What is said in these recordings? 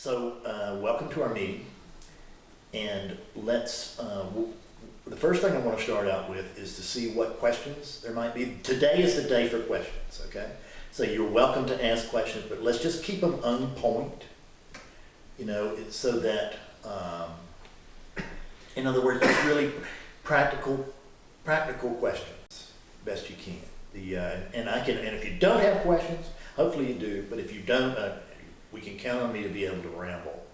Welcome to our meeting, and let's, the first thing I want to start out with is to see what questions there might be. Today is the day for questions, okay? So you're welcome to ask questions, but let's just keep them on point, so that, in other words, it's really practical questions, best you can. And if you don't have questions, hopefully you do, but if you don't, we can count on me to be able to ramble.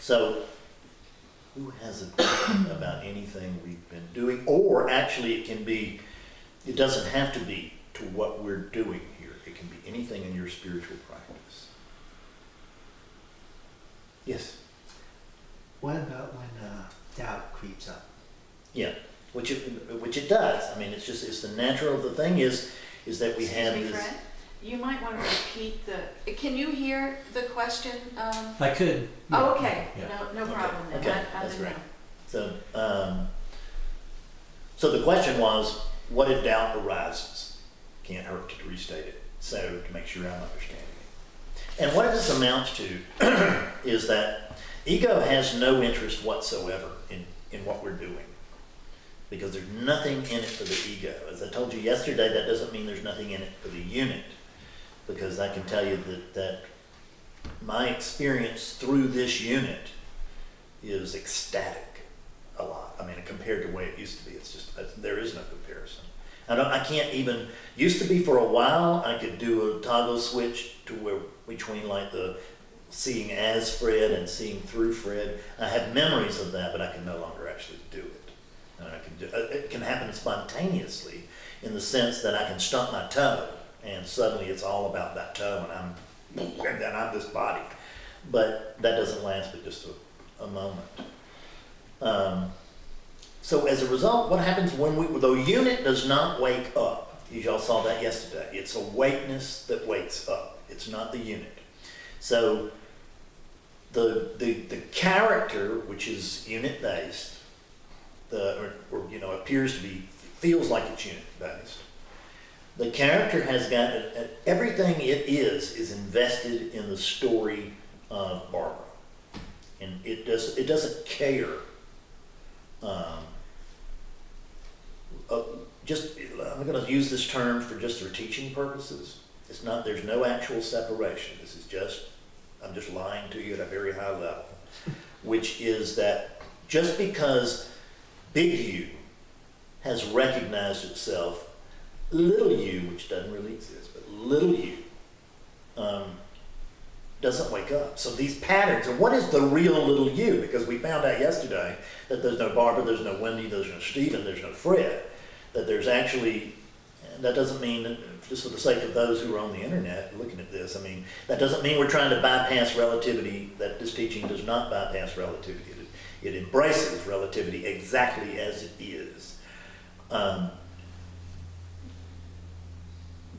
So, who has a question about anything we've been doing? Or actually it doesn't have to be to what we're doing here. It can be anything in your spiritual practice. Yes? What about when doubt creeps up? Yeah, which it does. I mean, it's the natural. The thing is that we have this. Fred, you might want to repeat can you hear the question? I could. Yeah. Oh, okay. Yeah. No problem then. Okay, that's great. So the question was, what if doubt arises? Can't hurt to restate it, so to make sure I'm understanding it. And what this amounts to is that ego has no interest whatsoever in what we're doing, because there's nothing in it for the ego. As I told you yesterday, that doesn't mean there's nothing in it for the unit, because I can tell you that my experience through this unit is ecstatic a lot. I mean, compared to the way it used to be, there is no comparison. I can't even, used to be for a while, I could do a toggle switch between like the seeing as Fred and seeing through Fred. I have memories of that, but I can no longer actually do it. And it can happen spontaneously in the sense that I can stump my toe and suddenly it's all about that toe and then I'm this body. But that doesn't last but just a moment. So as a result, what happens when the unit does not wake up? You all saw that yesterday. It's awakeness that wakes up. It's not the unit. So the character, which is unit based, appears to be, feels like it's unit based. The character has got everything it is invested in the story of Barbara, and it doesn't care. I'm going to use this term for teaching purposes. There's no actual separation. I'm just lying to you at a very high level, which is that just because big U has recognized itself, little u, which doesn't really exist, but little u, doesn't wake up. So these patterns, and what is the real little u? Because we found out yesterday that there's no Barbara, there's no Wendy, there's no Stephen, there's no Fred, that there's actually, and that doesn't mean, just for the sake of those who are on the internet looking at this, I mean, that doesn't mean we're trying to bypass relativity, that this teaching does not bypass relativity. It embraces relativity exactly as it is.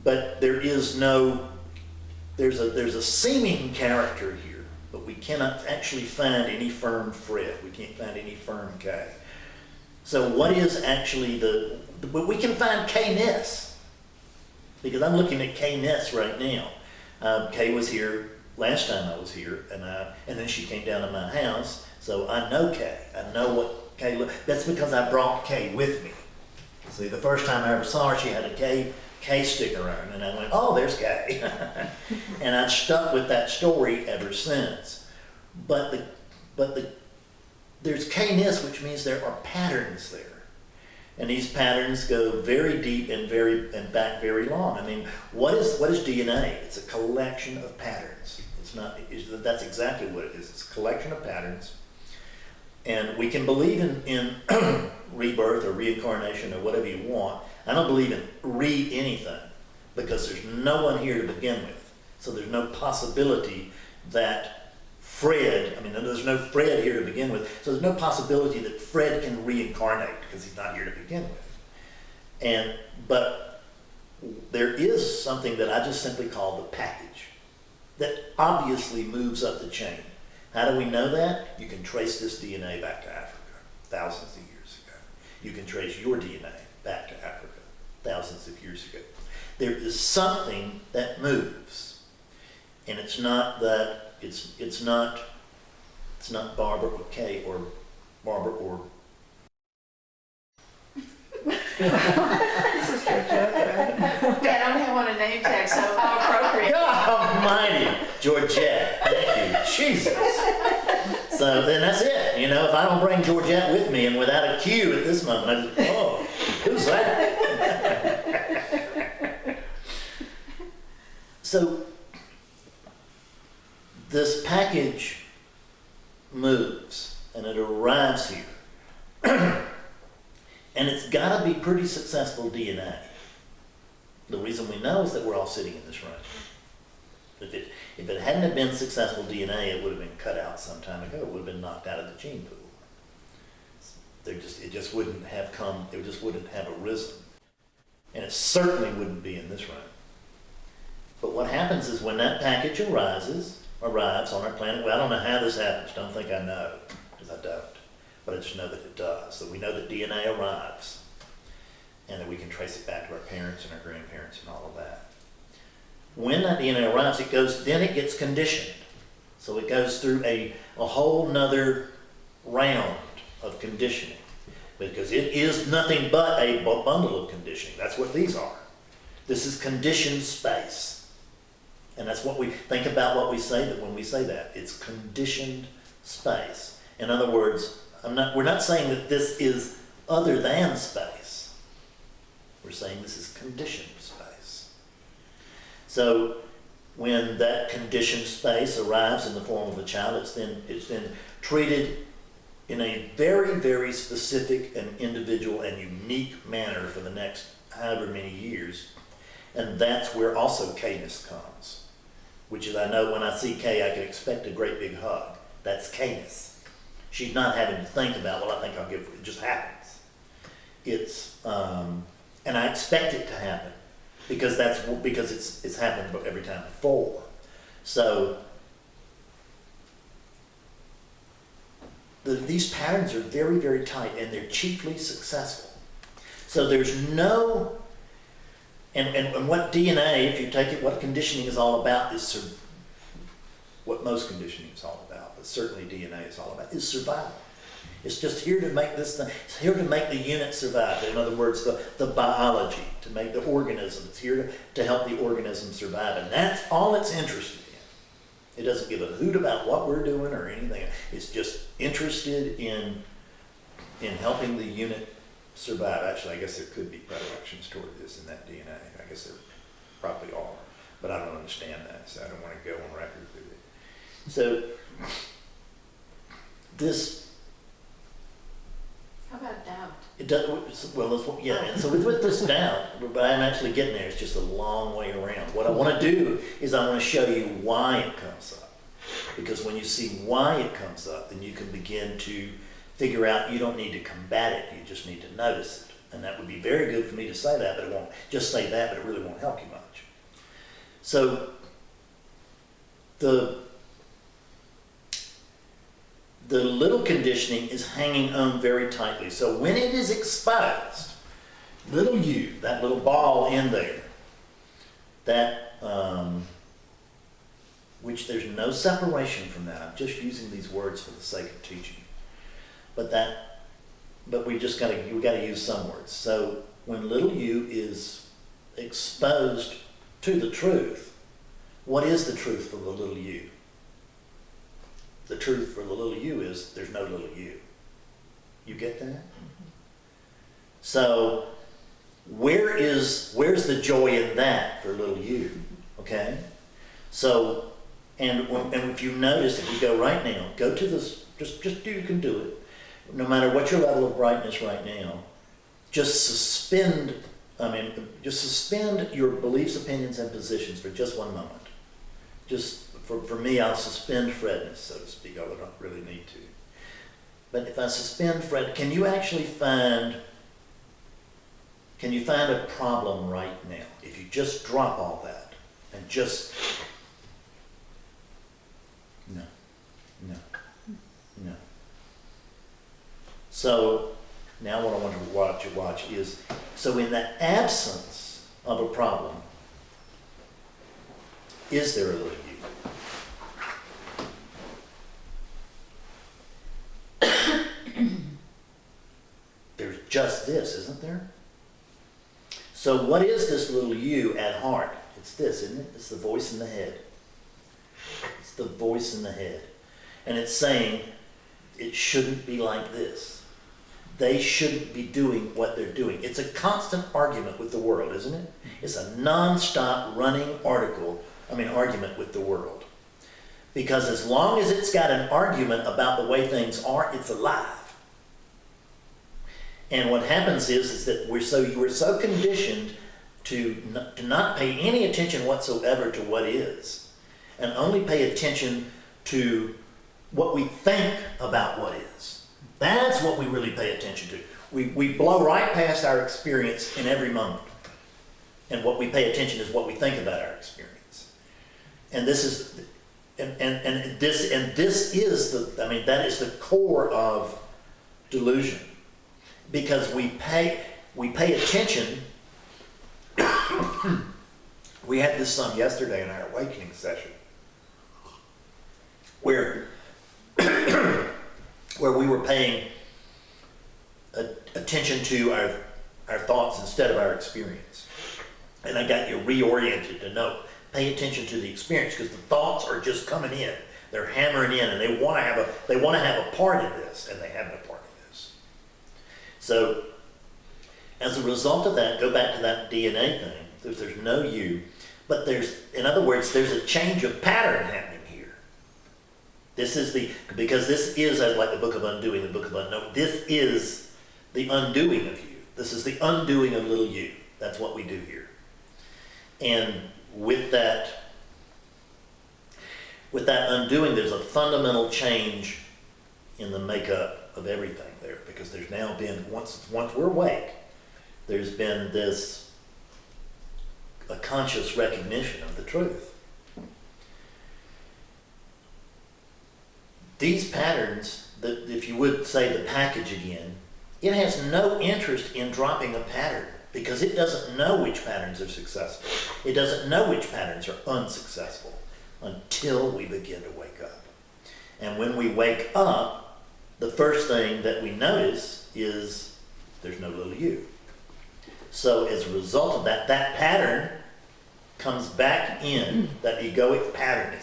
But there's a seeming character here, but we cannot actually find any firm Fred. We can't find any firm K. So what is actually but we can find K-ness, because I'm looking at K-ness right now. Kay was here last time I was here, and then she came down to my house, so I know Kay. I know what Kay looks. That's because I brought Kay with me. See, the first time I ever saw her, she had a K sticker on, and I went, oh, there's Kay. And I've stuck with that story ever since. But there's K-ness, which means there are patterns there. And these patterns go very deep and back very long. I mean, what is DNA? It's a collection of patterns. That's exactly what it is. It's a collection of patterns. And we can believe in rebirth or reincarnation or whatever you want. I don't believe in anything, because there's no one here to begin with. So there's no possibility that there's no Fred here to begin with, so there's no possibility that Fred can reincarnate, because he's not here to begin with. But there is something that I just simply call the package, that obviously moves up the chain. How do we know that? You can trace this DNA back to Africa, thousands of years ago. You can trace your DNA back to Africa, thousands of years ago. There is something that moves. And it's not that, it's not Barbara or Kay or Barbara or... This is your joke, right? Yeah, I don't even want a name tag, so how appropriate. God almighty, Georgette, thank you, Jesus. So then that's it, you know, if I don't bring Georgette with me and without a cue at this moment, I just, oh, who's that? So this package moves and it arrives here. And it's got to be pretty successful DNA. The reason we know is that we're all sitting in this room. If it hadn't have been successful DNA, it would have been cut out some time ago. It would have been knocked out of the gene pool. It just wouldn't have come, it just wouldn't have arisen. And it certainly wouldn't be in this room. But what happens is when that package arrives on our planet, well, I don't know how this happens, don't think I know, because I don't. But I just know that it does. So we know that DNA arrives and that we can trace it back to our parents and our grandparents and all of that. When that DNA arrives, then it gets conditioned. So it goes through a whole nother round of conditioning, because it is nothing but a bundle of conditioning. That's what these are. This is conditioned space. And that's what we think about what we say that when we say that. It's conditioned space. In other words, we're not saying that this is other than space. We're saying this is conditioned space. So when that conditioned space arrives in the form of a child, it's then treated in a very, very specific and individual and unique manner for the next however many years. And that's where also K-ness comes, which is, I know when I see Kay, I can expect a great big hug. That's K-ness. She's not having to think about, well, I think I'll give it. It just happens. It's, and I expect it to happen because it's happened every time before. So these patterns are very, very tight and they're chiefly successful. So there's no, and what DNA, if you take it, what conditioning is all about is what most conditioning is all about, but certainly DNA is all about, is survival. It's just here to make this thing, it's here to make the unit survive. In other words, the biology, to make the organism. It's here to help the organism survive. And that's all it's interested in. It doesn't give a hoot about what we're doing or anything. It's just interested in helping the unit survive. Actually, I guess there could be predilections toward this in that DNA. I guess there probably are. But I don't understand that, so I don't want to go on record with it. So this, How about doubt? it does, well, yeah, and so with this doubt, but I'm actually getting there, it's just a long way around. What I want to do is I want to show you why it comes up. Because when you see why it comes up, then you can begin to figure out you don't need to combat it, you just need to notice it. And that would be very good for me to say that, but it won't, just say that, but it really won't help you much. So the little conditioning is hanging on very tightly. So when it is exposed, little you, that little ball in there, that, which there's no separation from that. I'm just using these words for the sake of teaching. But we gotta use some words. So when little you is exposed to the truth, what is the truth for the little you? The truth for the little you is there's no little you. You get that? Mm-hmm. So where's the joy in that for little you? Okay? So, and if you notice, if you go right now, go to this, you can do it. No matter what your level of brightness right now, just suspend your beliefs, opinions, and positions for just one moment. Just, for me, I'll suspend Fredness, so to speak, although I don't really need to. But if I suspend Fred, can you find a problem right now? If you just drop all that and just, no. So now what I want to watch is, so in the absence of a problem, is there a little you? There's just this, isn't there? So what is this little you at heart? It's this, isn't it? It's the voice in the head. It's the voice in the head. And it's saying, it shouldn't be like this. They shouldn't be doing what they're doing. It's a constant argument with the world, isn't it? It's a non-stop running argument with the world. Because as long as it's got an argument about the way things are, it's alive. And what happens is that we're so conditioned to not pay any attention whatsoever to what is, and only pay attention to what we think about what is. That's what we really pay attention to. We blow right past our experience in every moment. And what we pay attention is what we think about our experience. And this is that is the core of delusion. Because we pay attention. We had this some yesterday in our awakening session, where we were paying attention to our thoughts instead of our experience. And I got you reoriented to know, pay attention to the experience, because the thoughts are just coming in. They're hammering in, and they want to have a part in this, and they have no part in this. So, as a result of that, go back to that DNA thing. There's no you, but in other words, there's a change of pattern happening here. Because this is like the book of undoing, the book of unknown. This is the undoing of you. This is the undoing of little you. That's what we do here. And with that undoing, there's a fundamental change in the makeup of everything there, because there's now been, once we're awake, there's been a conscious recognition of the truth. These patterns, if you would say the package again, it has no interest in dropping a pattern, because it doesn't know which patterns are successful. It doesn't know which patterns are unsuccessful until we begin to wake up. And when we wake up, the first thing that we notice is there's no little you. So as a result of that pattern comes back in, that egoic pattern.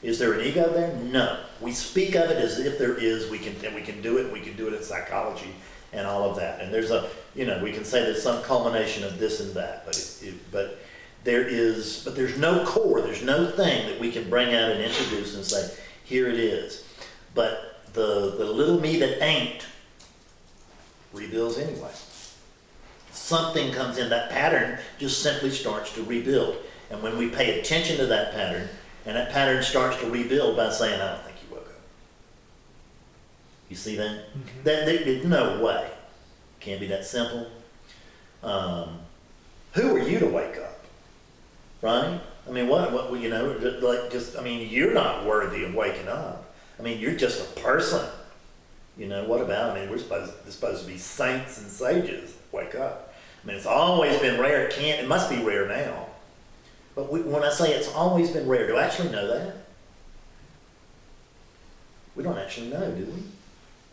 Is there an ego there? No. We speak of it as if there is. We can do it. We can do it in psychology and all of that. And there's we can say there's some culmination of this and that, but there's no core. There's no thing that we can bring out and introduce and say, here it is. But the little me that ain't rebuilds anyway. Something comes in, that pattern just simply starts to rebuild. And when we pay attention to that pattern, and that pattern starts to rebuild by saying, I don't think you woke up. You see that? Mm-hmm. There's no way. Can't be that simple. Who are you to wake up? Right? I mean, you're not worthy of waking up. I mean, you're just a person. What about, we're supposed to be saints and sages that wake up. I mean, it's always been rare. It must be rare now. But when I say it's always been rare, do I actually know that? We don't actually know, do we?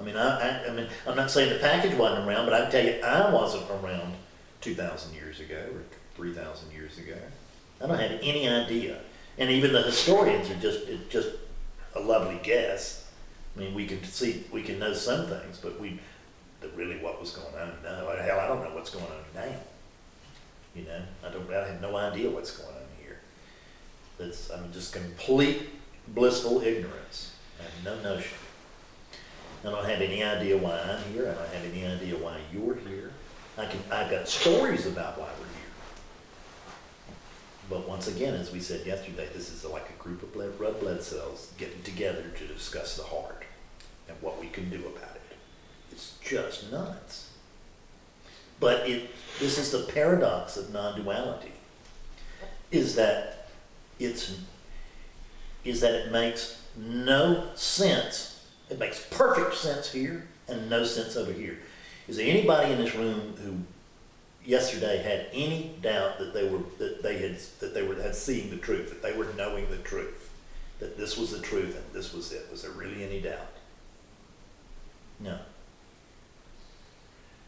I mean, I'm not saying the package wasn't around, but I can tell you I wasn't around 2,000 years ago or 3,000 years ago. I don't have any idea. And even the historians are just a lovely guess. I mean, we can know some things, but really what was going on now, hell, I don't know what's going on now. I have no idea what's going on here. I'm just complete blissful ignorance. I have no notion. I don't have any idea why I'm here. I don't have any idea why you're here. I've got stories about why we're here. But once again, as we said yesterday, this is like a group of red blood cells getting together to discuss the heart and what we can do about it. It's just nuts. But this is the paradox of non-duality, is that it makes no sense. It makes perfect sense here and no sense over here. Is there anybody in this room who yesterday had any doubt that they had seen the truth, that they were knowing the truth, that this was the truth and this was it? Was there really any doubt? No.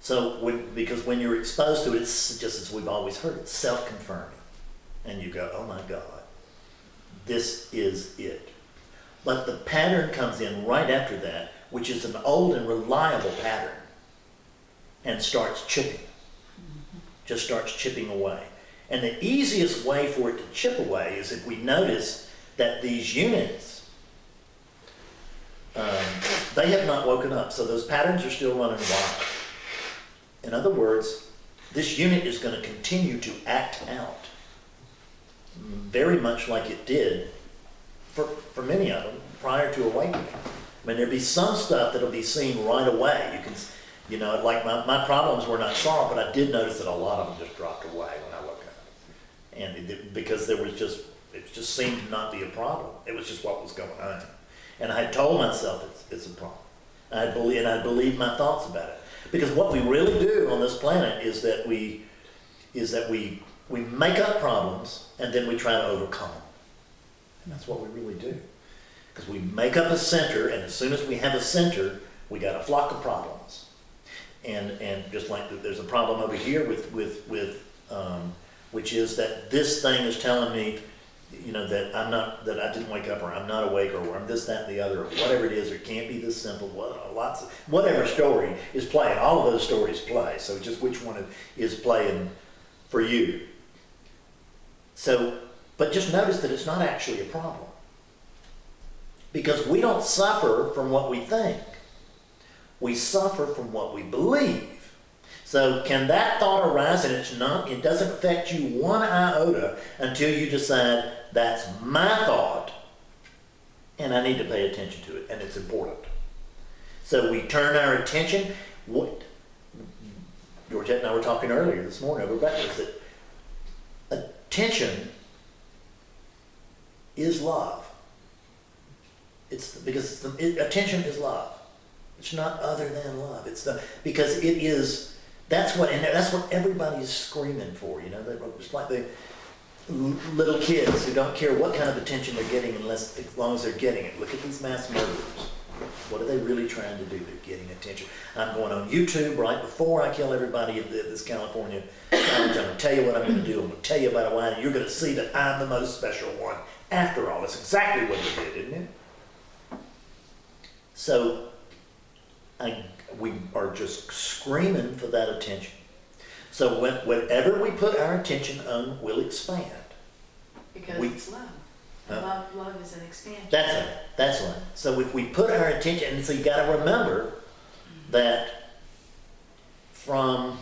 So, because when you're exposed to it, it's just as we've always heard, it's self-confirming. And you go, oh my God, this is it. But the pattern comes in right after that, which is an old and reliable pattern, and starts chipping. Just starts chipping away. And the easiest way for it to chip away is if we notice that these units, they have not woken up. So those patterns are still running wild. In other words, this unit is going to continue to act out very much like it did for many of them prior to awakening. I mean, there'll be some stuff that'll be seen right away. You know, like my problems were not solved, but I did notice that a lot of them just dropped away when I woke up. And because it just seemed to not be a problem. It was just what was going on. And I had told myself it's a problem. I believed my thoughts about it. Because what we really do on this planet is that we make up problems and then we try to overcome them. And that's what we really do. Because we make up a center, and as soon as we have a center, we got a flock of problems. And just like there's a problem over here with which is that this thing is telling me, you know, that I didn't wake up, or I'm not awake, or I'm this, that, and the other, or whatever it is, or it can't be this simple. Whatever story is playing, all of those stories play. So just which one is playing for you. So, but just notice that it's not actually a problem. Because we don't suffer from what we think. We suffer from what we believe. So can that thought arise, and it doesn't affect you one iota until you decide that's my thought and I need to pay attention to it, and it's important. So we turn our attention. What Georgette and I were talking earlier this morning over breakfast, that attention is love. Attention is love. It's not other than love. Because it is. That's what everybody is screaming for. You know, it's like the little kids who don't care what kind of attention they're getting as long as they're getting it. Look at these mass murderers. What are they really trying to do? They're getting attention. I'm going on YouTube right before I kill everybody at this California challenge. I'm going to tell you what I'm going to do. I'm going to tell you about why, and you're going to see that I'm the most special one. After all, that's exactly what they did, isn't it? So we are just screaming for that attention. So whatever we put our attention on will expand. Because it's love. Love is an expansion. That's right. So if we put our attention, and so you got to remember that from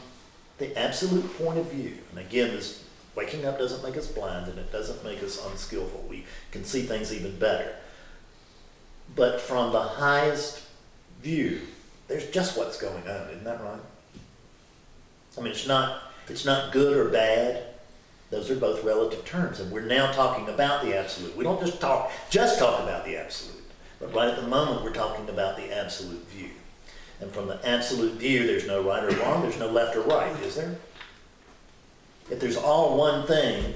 the absolute point of view, and again, this waking up doesn't make us blind, and it doesn't make us unskillful. We can see things even better. But from the highest view, there's just what's going on, isn't that right? I mean, it's not good or bad. Those are both relative terms, and we're now talking about the absolute. We don't just talk about the absolute, but right at the moment we're talking about the absolute view. And from the absolute view, there's no right or wrong, there's no left or right, is there? If there's all one thing,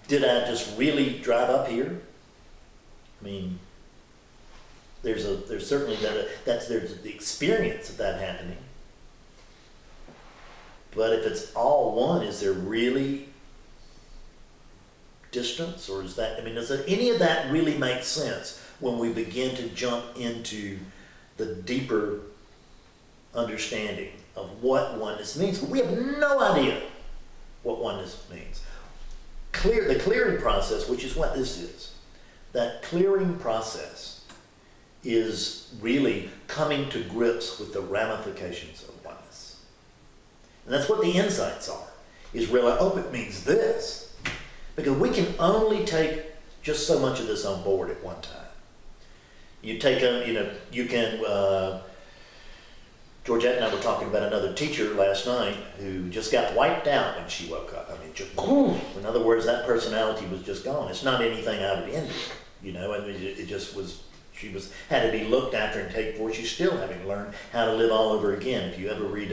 did I just really drive up here? I mean, there's certainly there's the experience of that happening. But if it's all one, is there really distance, or is that, I mean, does any of that really make sense when we begin to jump into the deeper understanding of what oneness means? We have no idea what oneness means. The clearing process, which is what this is, that clearing process is really coming to grips with the ramifications of oneness. And that's what the insights are, is realize, oh, it means this. Because we can only take just so much of this on board at one time. You take Georgette and I were talking about another teacher last night who just got wiped out when she woke up. I mean, just boom. In other words, that personality was just gone. It's not anything out of envy, you know. I mean, it just was. She had to be looked after and taken for. She's still having to learn how to live all over again. If you ever read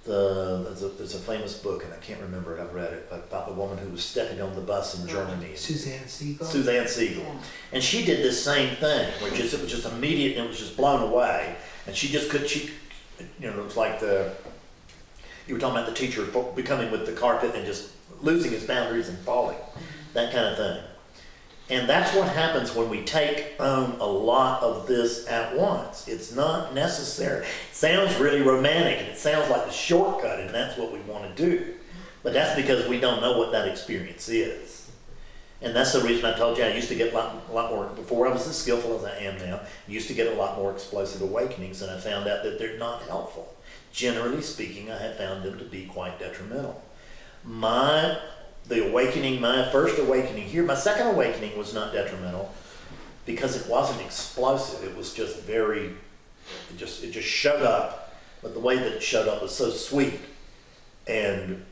there's a famous book, and I can't remember it, I've read it, about the woman who was stepping on the bus in Germany. Suzanne Siegel. Suzanne Siegel. Yeah. And she did this same thing, where it was just immediate, and it was just blown away. And she just could, it was like you were talking about the teacher becoming with the carpet and just losing his boundaries and falling, that kind of thing. And that's what happens when we take on a lot of this at once. It's not necessary. It sounds really romantic, and it sounds like a shortcut, and that's what we want to do. But that's because we don't know what that experience is. And that's the reason I told you I used to get a lot more, before I was as skillful as I am now, used to get a lot more explosive awakenings, and I found out that they're not helpful. Generally speaking, I have found them to be quite detrimental. The awakening, my first awakening here, my second awakening was not detrimental because it wasn't explosive. It was just it just showed up, but the way that it showed up was so sweet, and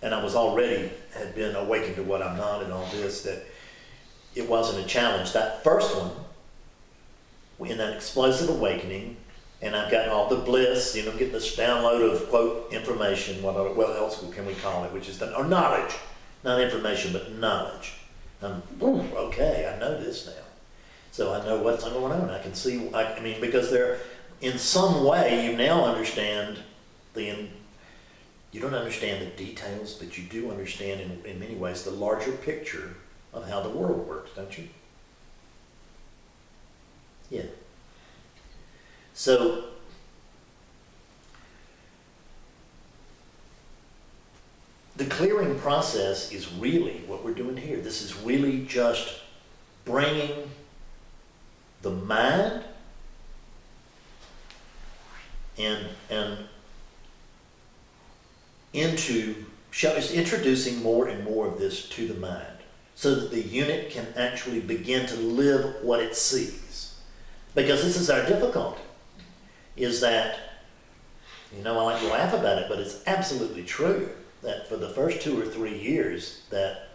I was already had been awakened to what I'm not and all this, that it wasn't a challenge. That first one, in that explosive awakening, and I've gotten all the bliss, getting this download of, quote, information, what else can we call it, which is or knowledge. Not information, but knowledge. Okay, I know this now. So I know what's going on. I can see, because in some way, you now understand you don't understand the details, but you do understand in many ways the larger picture of how the world works, don't you? Yeah. So, the clearing process is really what we're doing here. This is really just bringing the mind and it's introducing more and more of this to the mind so that the unit can actually begin to live what it sees. Because this is our difficulty, is that, I like to laugh about it, but it's absolutely true that for the first 2 or 3 years that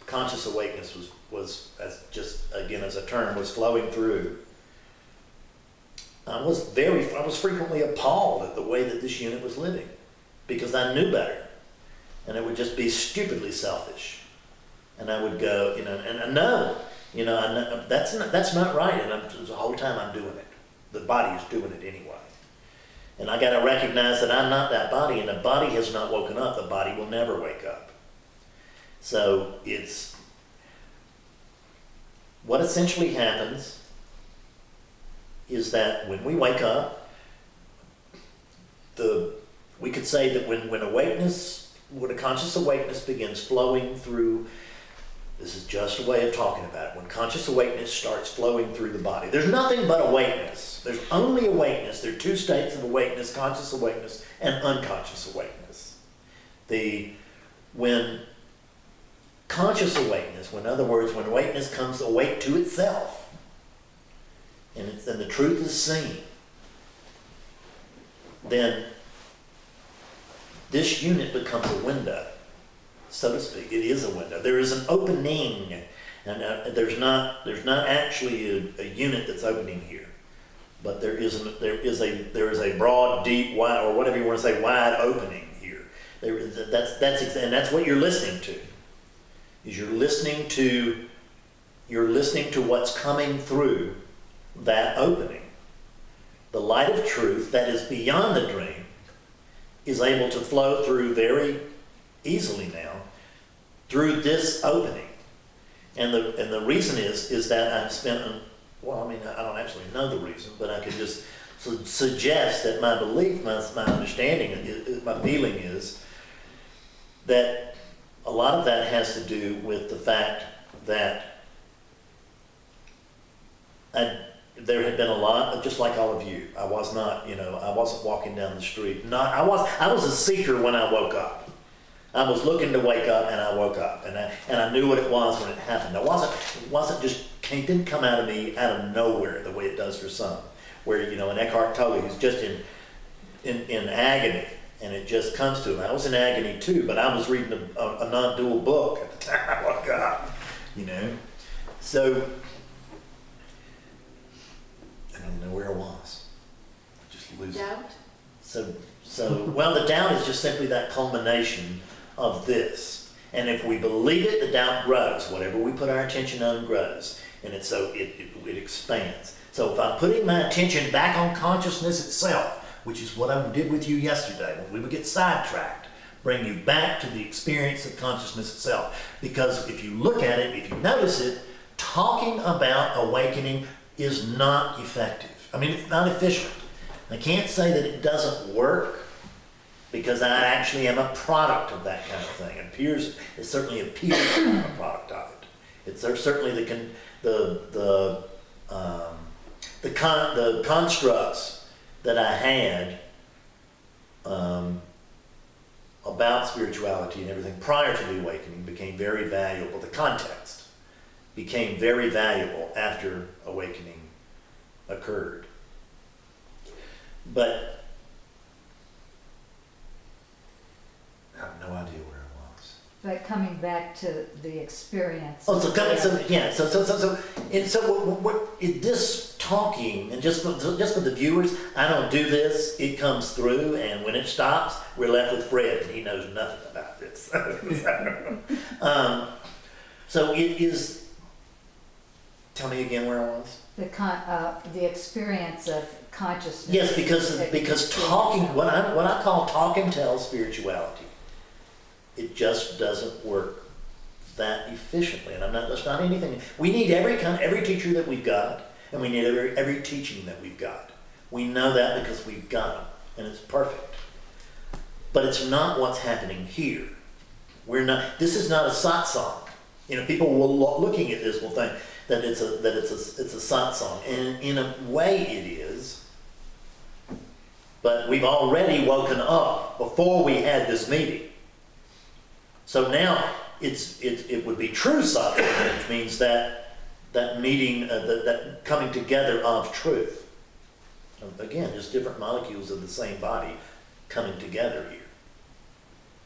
conscious awakeness was as a term, was flowing through. I was frequently appalled at the way that this unit was living because I knew better, and it would just be stupidly selfish. And I would go, and I know, that's not right, and the whole time I'm doing it. The body is doing it anyway. And I got to recognize that I'm not that body, and the body has not woken up. The body will never wake up. So what essentially happens is that when we wake up, we could say that when a conscious awakeness begins flowing through, this is just a way of talking about it, when conscious awakeness starts flowing through the body, there's nothing but awakeness. There's only awakeness. There are 2 states of awakeness, conscious awakeness and unconscious awakeness. When conscious awakeness, in other words, when awakeness comes awake to itself, and the truth is seen, then this unit becomes a window, so to speak. It is a window. There is an opening, and there's not actually a unit that's opening here. But there is a broad, deep, wide, or whatever you want to say, wide opening here. That's what you're listening to. Is you're listening to what's coming through that opening. The light of truth that is beyond the dream is able to flow through very easily now through this opening. And the reason is that I've spent I don't actually know the reason, but I could just suggest that my belief, my understanding, my feeling is that a lot of that has to do with the fact that there had been a lot, just like all of you. I was not, I wasn't walking down the street. I was a seeker when I woke up. I was looking to wake up, and I woke up, and I knew what it was when it happened. It didn't come out of me out of nowhere the way it does for some. Where and Eckhart Tolle, he's just in agony, and it just comes to him. I was in agony too, but I was reading a non-dual book at the time I woke up. So I don't know where I was. Just losing. Doubt? So So, well, the doubt is just simply that culmination of this. And if we believe it, the doubt grows. Whatever we put our attention on grows. And it expands. So if I'm putting my attention back on consciousness itself, which is what I did with you yesterday, when we would get sidetracked, bring you back to the experience of consciousness itself. Because if you look at it, if you notice it, talking about awakening is not effective. I mean, it's not efficient. I can't say that it doesn't work, because I actually am a product of that kind of thing. It certainly appears I'm a product of it. It's certainly the constructs that I had about spirituality and everything prior to the awakening became very valuable. The context became very valuable after awakening occurred. But I have no idea where I was. But coming back to the experience. Oh, so this talking, and just for the viewers, I don't do this. It comes through, and when it stops, we're left with Fred, and he knows nothing about this. So it is. Tell me again where I was. The experience of consciousness. Yes, because talking, what I call talk and tell spirituality, it just doesn't work that efficiently. And that's not anything. We need every teacher that we've got, and we need every teaching that we've got. We know that because we've got them, and it's perfect. But it's not what's happening here. This is not a satsang. People will looking at this will think that it's a satsang, and in a way it is. But we've already woken up before we had this meeting. So now it would be true satsang, which means that meeting, that coming together of truth. Again, just different molecules of the same body coming together here.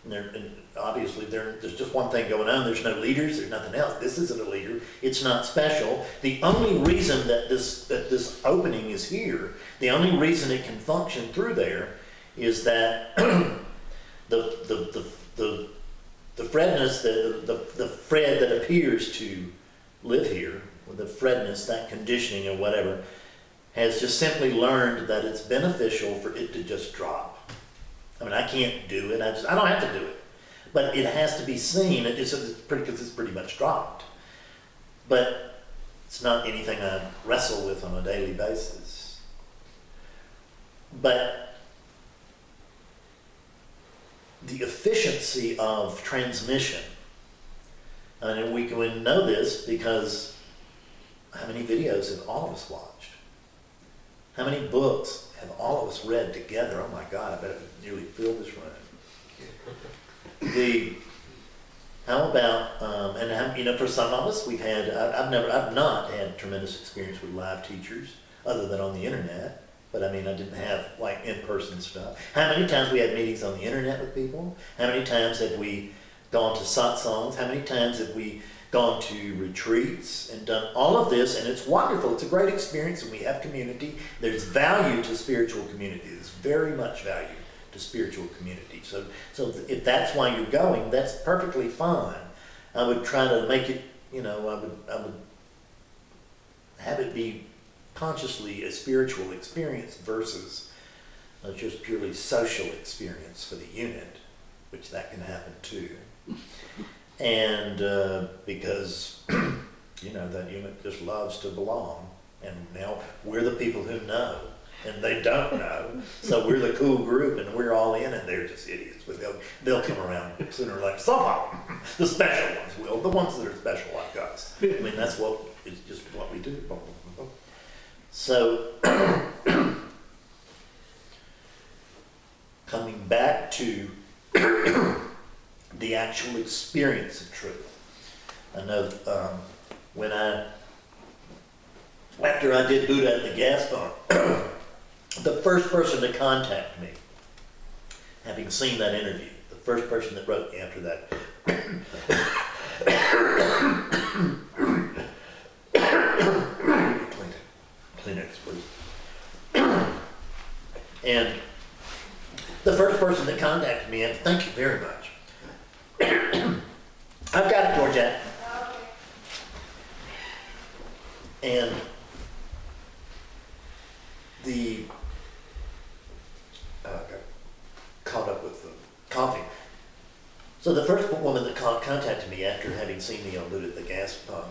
And obviously there's just one thing going on. There's no leaders. There's nothing else. This isn't a leader. It's not special. The only reason that this opening is here, the only reason it can function through there, is that the Fredness, the Fred that appears to live here, or the Fredness, that conditioning or whatever, has just simply learned that it's beneficial for it to just drop. I mean, I can't do it. I don't have to do it, but it has to be seen. Because it's pretty much dropped. But it's not anything I wrestle with on a daily basis. But the efficiency of transmission, and we can know this because how many videos have all of us watched? How many books have all of us read together? Oh my God, I bet it nearly filled this room. How about, for some of us, I've not had tremendous experience with live teachers other than on the internet. But I mean, I didn't have like in-person stuff. How many times we had meetings on the internet with people? How many times have we gone to satsangs? How many times have we gone to retreats and done all of this? And it's wonderful. It's a great experience, and we have community. There's value to spiritual community. There's very much value to spiritual community. So if that's why you're going, that's perfectly fine. I would try to make it, I would have it be consciously a spiritual experience versus just purely social experience for the unit, which that can happen too. And because that unit just loves to belong, and now we're the people who know and they don't know, so we're the cool group and we're all in, and they're just idiots, but they'll come around sooner or later. Some of them, the special ones will, the ones that are special like us. I mean, it's just what we do. So, coming back to the actual experience of truth. I know after I did Buddha at the gas pump, the first person to contact me, having seen that interview, the first person that wrote me after that, Kleenex, please. And the contacted me, and thank you very much. I've got it, Georgette. And the, I got caught up with the coffee. So the first woman that contacted me after having seen me unload at the gas pump,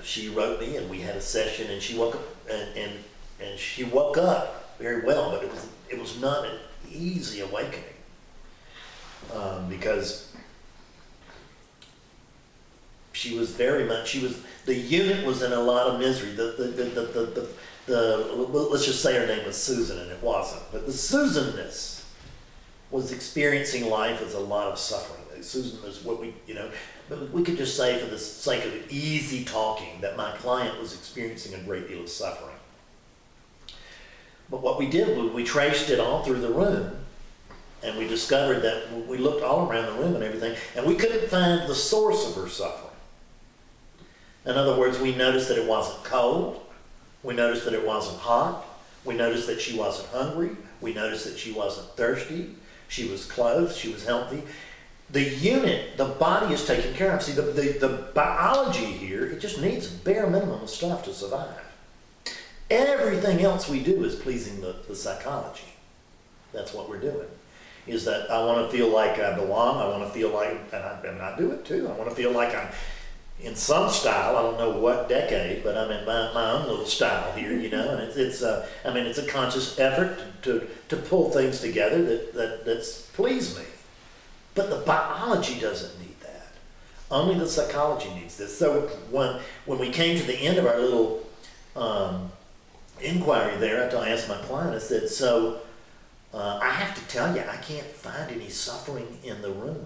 she wrote me and we had a session, and she woke up and she woke up very well, but it was not an easy awakening, because she was the unit was in a lot of misery. Let's just say her name was Susan, and it wasn't, but the Susanness was experiencing life as a lot of suffering. Susan is what but we could just say, for the sake of easy talking, that my client was experiencing a great deal of suffering. But what we did was we traced it all through the room, and we discovered that we looked all around the room and everything, and we couldn't find the source of her suffering. In other words, we noticed that it wasn't cold, we noticed that it wasn't hot, we noticed that she wasn't hungry, we noticed that she wasn't thirsty, she was clothed, she was healthy. The unit, the body is taken care of. See, the biology here, it just needs a bare minimum of stuff to survive. Everything else we do is pleasing the psychology. That's what we're doing. Is that I want to feel like I belong, I want to feel like, and I do it too, I want to feel like I'm in some style, I don't know what decade, but I'm in my own little style here, and it's a conscious effort to pull things together that's please me. But the biology doesn't need that. Only the psychology needs this. So when we came to the end of our little inquiry there, after I asked my client, I said, so I have to tell you, I can't find any suffering in the room.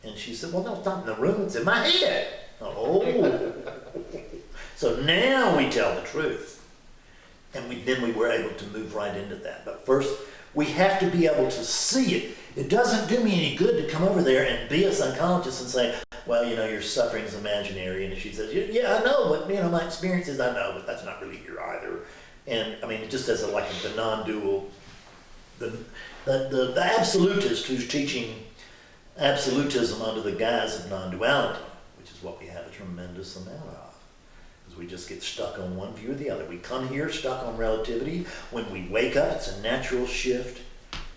And she said, well, no, it's not in the room, it's in my head. Oh. So now we tell the truth. And then we were able to move right into that. But first, we have to be able to see it. It doesn't do me any good to come over there and be a psychologist and say, well, your suffering is imaginary. And she says, yeah, I know, but my experiences, I know, but that's not really here either. And it just as the non-dual, the absolutist who's teaching absolutism under the guise of non-duality, which is what we have a tremendous amount of, because we just get stuck on one view or the other. We come here stuck on relativity. When we wake up, it's a natural shift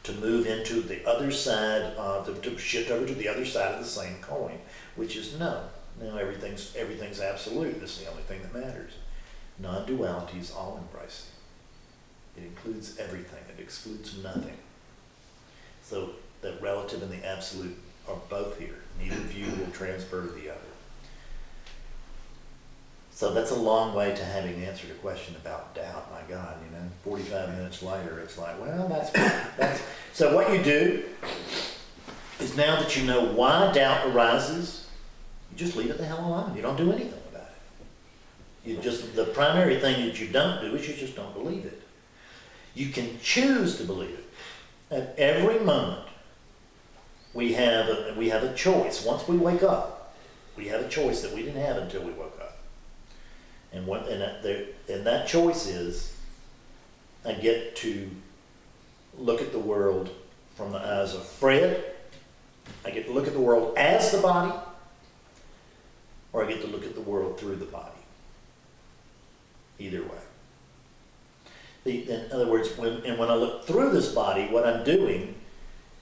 to move into the other side, to shift over to the other side of the same coin, which is no. Now everything's absolute. This is the only thing that matters. Non-duality is all-embracing. It includes everything. It excludes nothing. So the relative and the absolute are both here. Neither view will transfer to the other. So that's a long way to having answered a question about doubt. My God, 45 minutes later, it's like, well, that's. So what you do is, now that you know why doubt arises, you just leave it the hell alone. You don't do anything about it. The primary thing that you don't do is you just don't believe it. You can choose to believe it. At every moment, we have a choice. Once we wake up, we have a choice that we didn't have until we woke up. And that choice is, I get to look at the world from the eyes of Fred. I get to look at the world as the body, or I get to look at the world through the body. Either way. In other words, when I look through this body, what I'm doing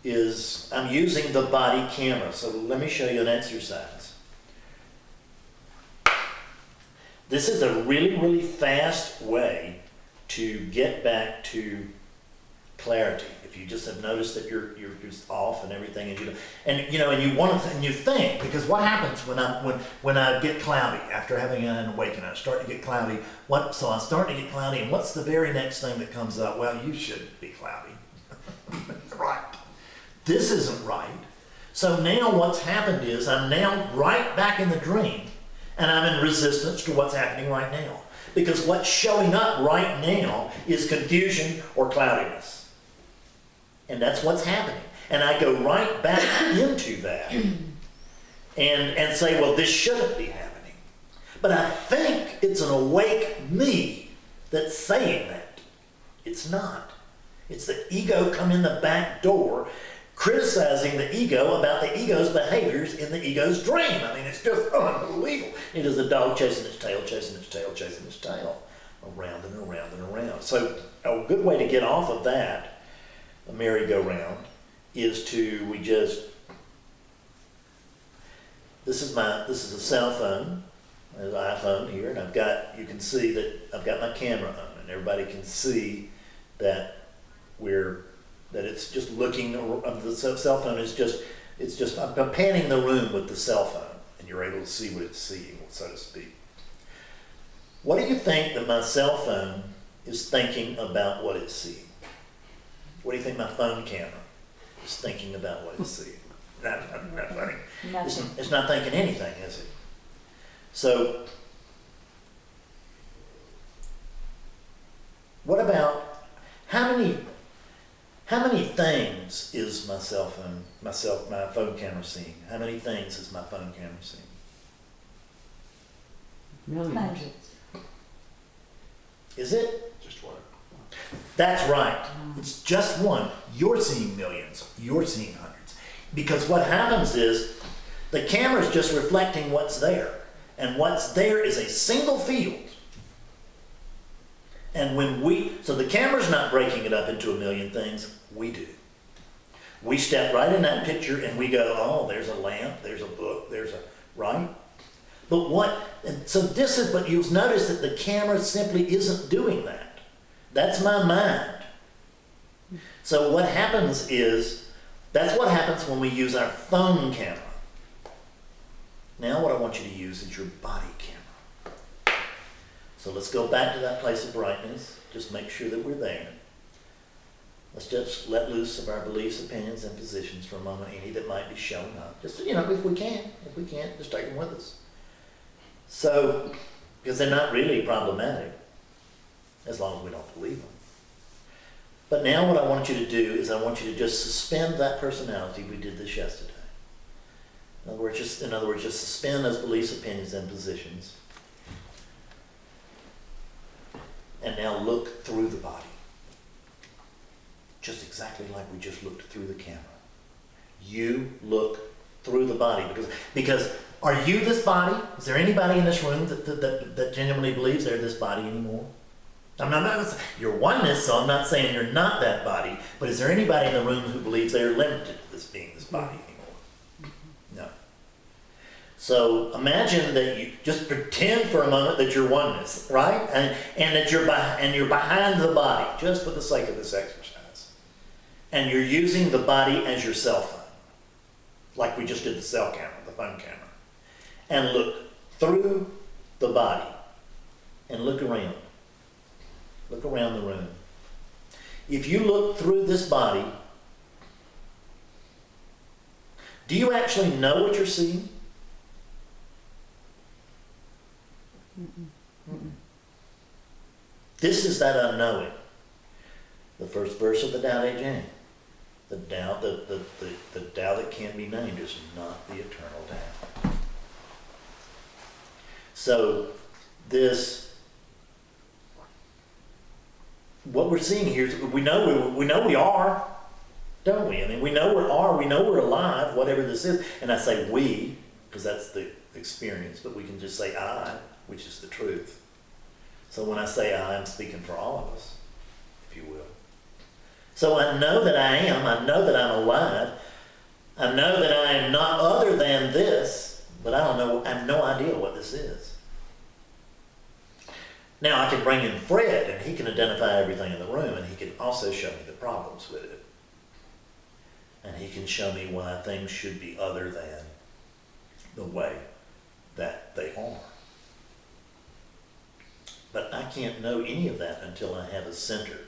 is I'm using the body camera. So let me show you an exercise. This is a really, really fast way to get back to clarity. If you just have noticed that you're just off and everything, and you want to and you think, because what happens when I get cloudy after having an awakening, I start to get cloudy. So I'm starting to get cloudy, and what's the very next thing that comes up? Well, you shouldn't be cloudy, right? This isn't right. So now what's happened is I'm now right back in the dream, and I'm in resistance to what's happening right now, because what's showing up right now is confusion or cloudiness. And that's what's happening. And I go right back into that and say, well, this shouldn't be happening. But I think it's an awake me that's saying that. It's not. It's the ego come in the back door criticizing the ego about the ego's behaviors in the ego's dream. I mean, it's just unbelievable. It is a dog chasing its tail, chasing its tail, chasing its tail, around and around and around. So a good way to get off of that, a merry-go-round, is to, this is a cell phone, an iPhone here, and you can see that I've got my camera on, and everybody can see that it's just looking, the cell phone is just, I'm panning the room with the cell phone, and you're able to see what it's seeing, so to speak. What do you think that my cell phone is thinking about what it's seeing? What do you think my phone camera is thinking about what it's seeing? Not funny. Nothing. It's not thinking anything, is it? So, what about how many things is my phone camera seeing? How many things is my phone camera seeing? Millions. Hundreds. Is it? Just one. That's right. It's just one. You're seeing millions. You're seeing hundreds. Because what happens is the camera's just reflecting what's there. And what's there is a single field. And so the camera's not breaking it up into a million things, we do. We step right in that picture and we go, oh, there's a lamp, there's a book, right? But you'll notice that the camera simply isn't doing that. That's my mind. So what happens is, that's what happens when we use our phone camera. Now what I want you to use is your body camera. So let's go back to that place of brightness. Just make sure that we're there. Let's just let loose of our beliefs, opinions, and positions for a moment, any that might be showing up. Just, if we can. If we can't, just take them with us. So, because they're not really problematic, as long as we don't believe them. But now what I want you to do is I want you to just suspend that personality. We did this yesterday. In other words, just suspend those beliefs, opinions, and positions. And now look through the body. Just exactly like we just looked through the camera. You look through the body. Because are you this body? Is there anybody in this room that genuinely believes they're this body anymore? You're oneness, so I'm not saying you're not that body, but is there anybody in the room who believes they're limited to this being this body anymore? No. So imagine that you just pretend for a moment that you're oneness, right? And that you're behind the body, just for the sake of this exercise. And you're using the body as your cell phone, like we just did the cell camera, the phone camera. And look through the body and look around. Look around the room. If you look through this body, do you actually know what you're seeing? This is that unknowing. The first verse of the Tao Te Ching. The Tao that can be named is not the eternal Tao. So what we're seeing here is we know we are, don't we? I mean, we know we know we're alive, whatever this is. And I say we, because that's the experience, but we can just say I, which is the truth. So when I say I, I'm speaking for all of us, if you will. So I know that I am, I know that I'm alive, I know that I am not other than this, but I have no idea what this is. Now I can bring in Fred and he can identify everything in the room and he can also show me the problems with it. And he can show me why things should be other than the way that they are. But I can't know any of that until I have a center.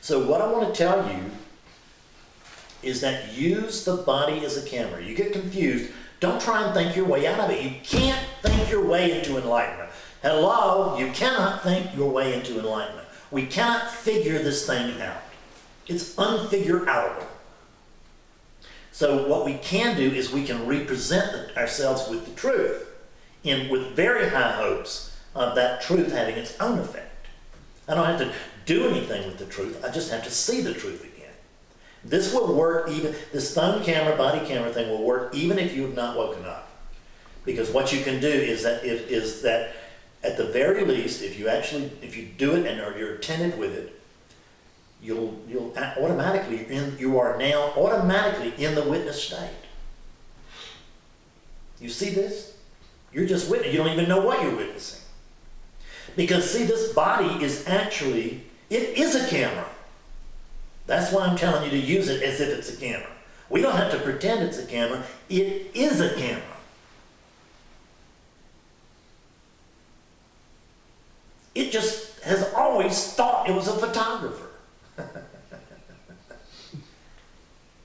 So what I want to tell you is that use the body as a camera. You get confused, don't try and think your way out of it. You can't think your way into enlightenment. Hello, you cannot think your way into enlightenment. We cannot figure this thing out. It's unfigure-outable. So what we can do is we can represent ourselves with the truth, with very high hopes of that truth having its own effect. I don't have to do anything with the truth. I just have to see the truth again. This will work even, this thumb camera, body camera thing will work even if you have not woken up. Because what you can do is that at the very least, if you do it and or you're attentive with it, you'll automatically, you are now automatically in the witness state. You see this? You're just witnessing. You don't even know what you're witnessing. Because see, this body is actually, it is a camera. That's why I'm telling you to use it as if it's a camera. We don't have to pretend it's a camera. It is a camera. It just has always thought it was a photographer.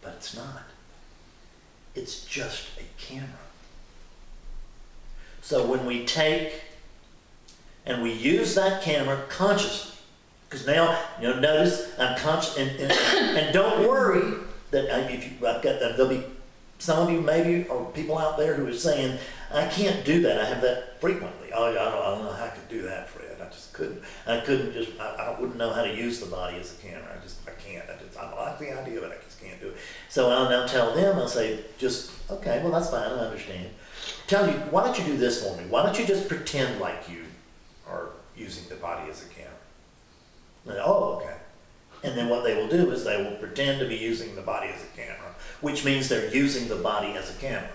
But it's not. It's just a camera. So when we take and we use that camera consciously, because now, notice I'm conscious, and don't worry that there'll be some of you maybe, or people out there who are saying, I can't do that. I have that frequently. Oh, I don't know how I could do that, Fred. I just couldn't. I wouldn't know how to use the body as a camera. I can't. I like the idea, but I just can't do it. So I'll now tell them, I'll say, okay, well, that's fine. I understand. Tell you, why don't you do this for me? Why don't you just pretend like you are using the body as a camera? And, oh, okay. And then what they will do is they will pretend to be using the body as a camera, which means they're using the body as a camera.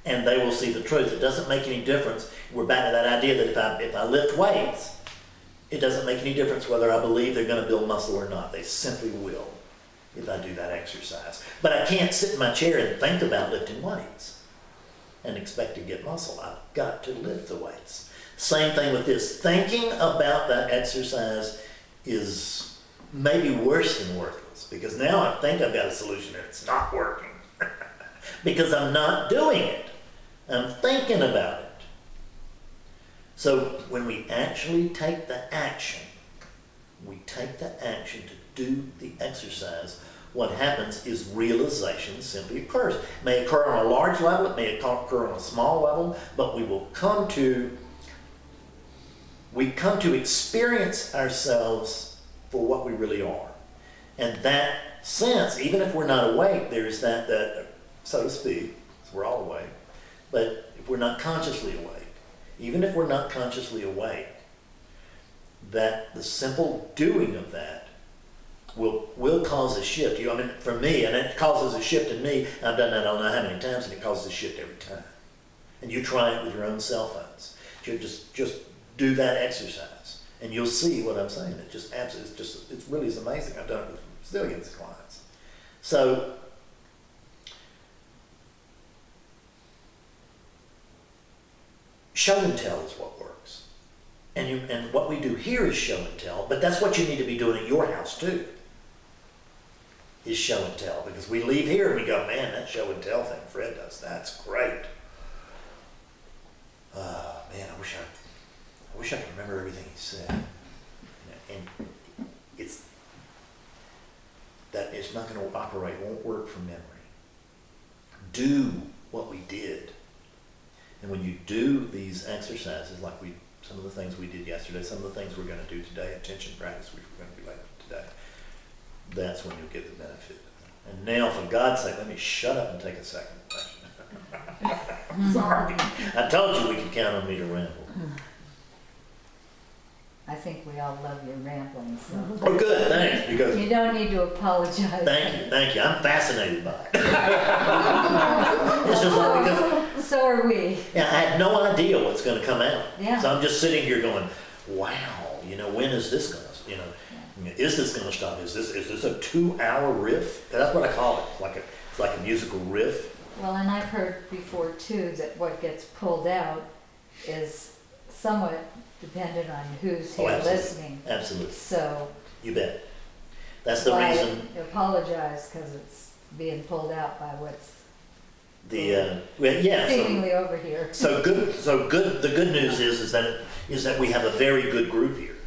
And they will see the truth. It doesn't make any difference. We're back to that idea that if I lift weights, it doesn't make any difference whether I believe they're going to build muscle or not. They simply will if I do that exercise. But I can't sit in my chair and think about lifting weights and expect to get muscle. I've got to lift the weights. Same thing with this. Thinking about that exercise is maybe worse than worthless, because now I think I've got a solution and it's not working because I'm not doing it. I'm thinking about it. So when we actually take the action, to do the exercise, what happens is realization simply occurs. It may occur on a large level, it may occur on a small level, but we come to experience ourselves for what we really are. And that sense, even if we're not awake, there's that so to speak, we're all awake, but if we're not consciously awake, even if we're not consciously awake, that the simple doing of that will cause a shift. For me, and it causes a shift in me. I've done that I don't know how many times, and it causes a shift every time. And you try it with your own cell phones. You just do that exercise, and you'll see what I'm saying. It really is amazing. I've done it with zillions of clients. So show and tell is what works. And what we do here is show and tell, but that's what you need to be doing at your house too, is show and tell. Because we leave here and we go, man, that show and tell thing Fred does, that's great. Man, I wish I could remember everything he said. And it's not going to operate, won't work from memory. Do what we did. And when you do these exercises, like some of the things we did yesterday, some of the things we're going to do today, attention practice, which we're going to do later today, that's when you'll get the benefit. And now, for God's sake, let me shut up and take a second question. Sorry. I told you we could count on me to ramble. I think we all love your rambling, so. Oh, good, thanks. Because You don't need to apologize. Thank you. I'm fascinated by it. It's just like because So are we. I had no idea what's going to come out. Yeah. So I'm just sitting here going, wow, when is this going to, is this going to stop? Is this a 2-hour riff? That's what I call it. It's like a musical riff. Well, and I've heard before too that what gets pulled out is somewhat dependent on who's here absolutely. listening. Absolutely. So. You bet. That's the I reason. apologize because it's being pulled out by what's Yeah. seemingly over here. So good. The good news is that we have a very good group here.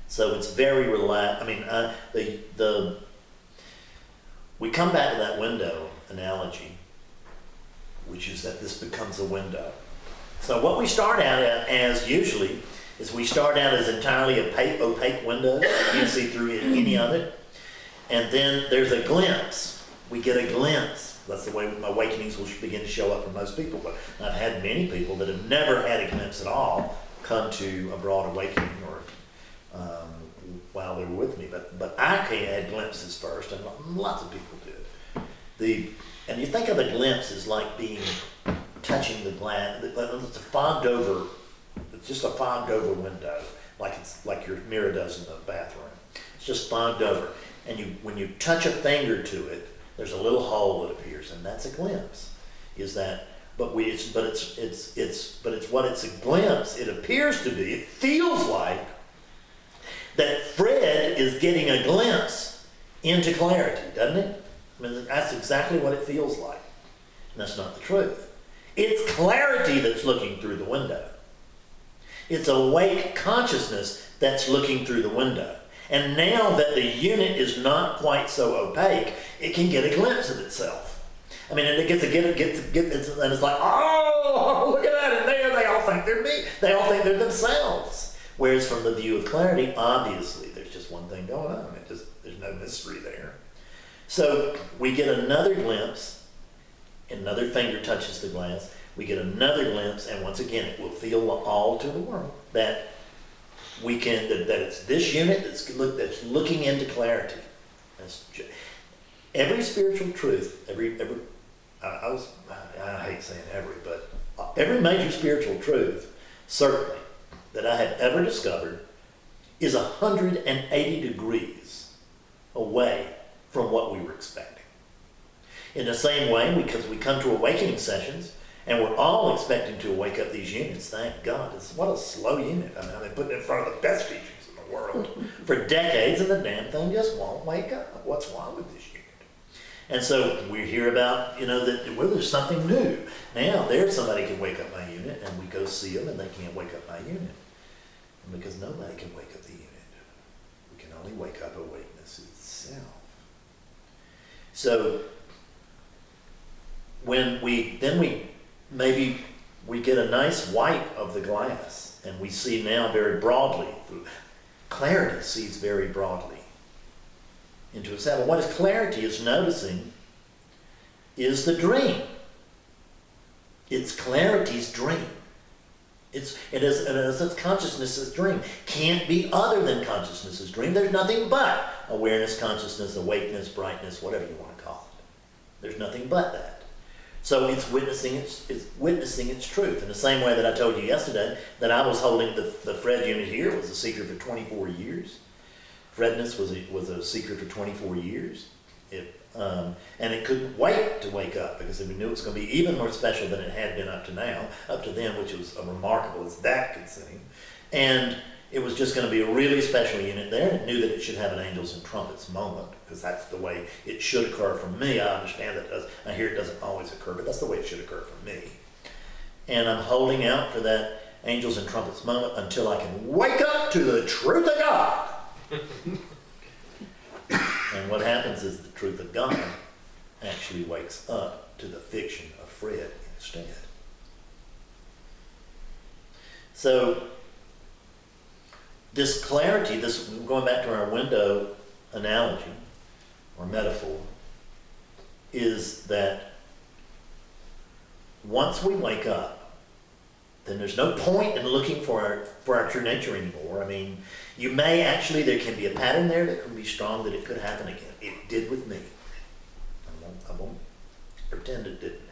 So it's very relaxed. We come back to that window analogy, which is that this becomes a window. So what we start out as usually is we start out as entirely opaque windows. You can't see through any of it. And then there's a glimpse. We get a glimpse. That's the way awakenings will begin to show up for most people. But I've had many people that have never had a glimpse at all come to a broad awakening or while they were with me. But I had glimpses first, and lots of people did. And you think of a glimpse as like being touching the glass. It's a fogged over. It's just a fogged over window, like your mirror does in the bathroom. It's just fogged over, and when you touch a finger to it, there's a little hole that appears, and that's a glimpse. Is that? But it's what it's a glimpse. It appears to be. It feels like that Fred is getting a glimpse into clarity, doesn't it? I mean, that's exactly what it feels like. And that's not the truth. It's clarity that's looking through the window. It's awake consciousness that's looking through the window. And now that the unit is not quite so opaque, it can get a glimpse of itself. I mean, and it gets and it's like, oh, look at that, and there they all think they're me. They all think they're themselves. Whereas from the view of clarity, obviously, there's just one thing going on. There's no mystery there. So we get another glimpse, another finger touches the glass, we get another glimpse, and once again, it will feel all to the world that that it's this unit that's looking into clarity. Every spiritual truth, I hate saying every, but every major spiritual truth, certainly, that I have ever discovered is 180 degrees away from what we were expecting. In the same way, because we come to awakening sessions, and we're all expecting to wake up these units, thank God. What a slow unit. I mean, they put it in front of the best teachers in the world for decades, and the damn thing just won't wake up. What's wrong with this unit? And so we hear about, that there's something new. Now, somebody can wake up my unit, and we go see them, and they can't wake up my unit. And because nobody can wake up the unit. We can only wake up awakeness itself. So, when we get a nice wipe of the glass, and we see now very broadly. Clarity sees very broadly into itself. And what is clarity is noticing is the dream. It's clarity's dream. It is consciousness's dream. Can't be other than consciousness's dream. There's nothing but awareness, consciousness, awakeness, brightness, whatever you want to call it. There's nothing but that. So it's witnessing its truth. In the same way that I told you yesterday that I was holding the Fred unit here was a secret for 24 years. Fredness was a secret for 24 years. And it couldn't wait to wake up because we knew it was going to be even more special than it had been up to then, which was remarkable as that could seem. And it was just going to be a really special unit there, and it knew that it should have an angels and trumpets moment, because that's the way it should occur for me. I understand that I hear it doesn't always occur, but that's the way it should occur for me. And I'm holding out for that angels and trumpets moment until I can wake up to the truth of God. And what happens is the truth of God actually wakes up to the fiction of Fred instead. So, this clarity, going back to our window analogy or metaphor, is that once we wake up, then there's no point in looking for our true nature anymore. I mean, there can be a pattern there that can be strong that it could happen again. It did with me. I won't pretend it didn't.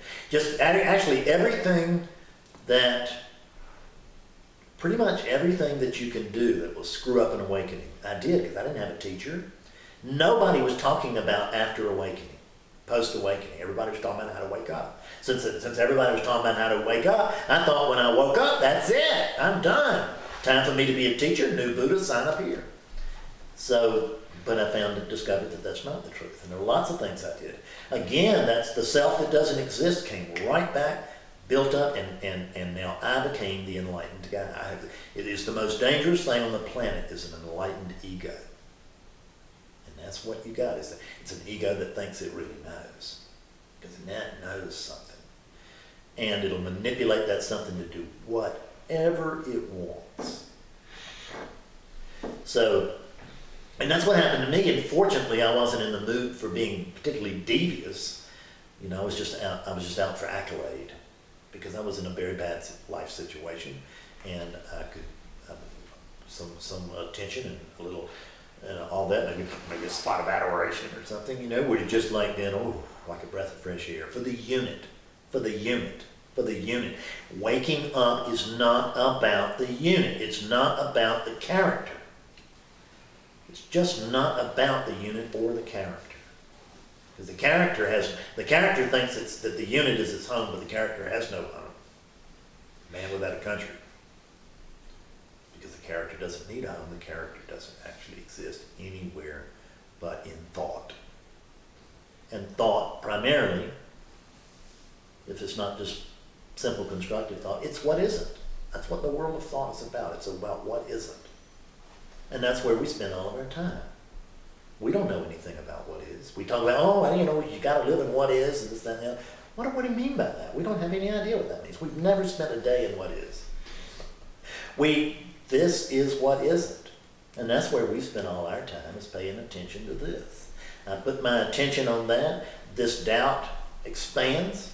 Pretty much everything that you can do that will screw up an awakening, I did, because I didn't have a teacher. Nobody was talking about after awakening, post-awakening. Everybody was talking about how to wake up. Since everybody was talking about how to wake up, I thought when I woke up, that's it. I'm done. Time for me to be a teacher. New Buddha, sign up here. But I discovered that that's not the truth. And there are lots of things I did. Again, that's the self that doesn't exist came right back, built up, and now I became the enlightened guy. It is the most dangerous thing on the planet is an enlightened ego. And that's what you got. It's an ego that thinks it really knows. Because that knows something. And it'll manipulate that something to do whatever it wants. So, and that's what happened to me, and fortunately I wasn't in the mood for being particularly devious. You know, I was just out for accolade, because I was in a very bad life situation, and I could have some attention and a little, all that, maybe a spot of adoration or something, you know, where you just like then, oh, like a breath of fresh air for the unit, for the unit. For the unit. Waking up is not about the unit. It's not about the character. It's just not about the unit or the character. Because the character thinks that the unit is its home, but the character has no home. Man without a country. Because the character doesn't need a home. The character doesn't actually exist anywhere but in thought. And thought primarily, if it's not just simple constructive thought, it's what isn't. That's what the world of thought is about. It's about what isn't. And that's where we spend all of our time. We don't know anything about what is. We talk about, oh, well, you know, you got to live in what is, and this, that, and the other. What do you mean by that? We don't have any idea what that means. We've never spent a day in what is. This is what isn't. And that's where we spend all our time, is paying attention to this. I put my attention on that. This doubt expands.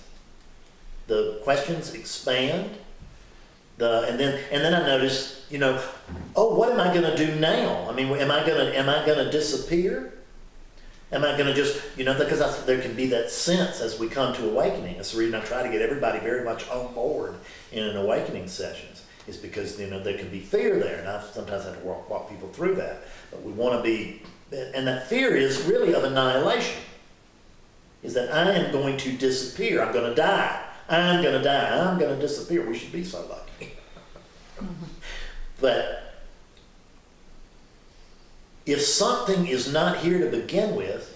The questions expand, and then I notice, you know, oh, what am I going to do now? I mean, am I going to disappear? Am I going to just, you know, because there can be that sense as we come to awakening. That's the reason I try to get everybody very much on board in an awakening sessions, is because, you know, there can be fear there, and I sometimes have to walk people through that. But we want to be, and that fear is really of annihilation, is that I am going to disappear. I'm going to die. I'm going to die. I'm going to disappear. We should be so lucky. But if something is not here to begin with,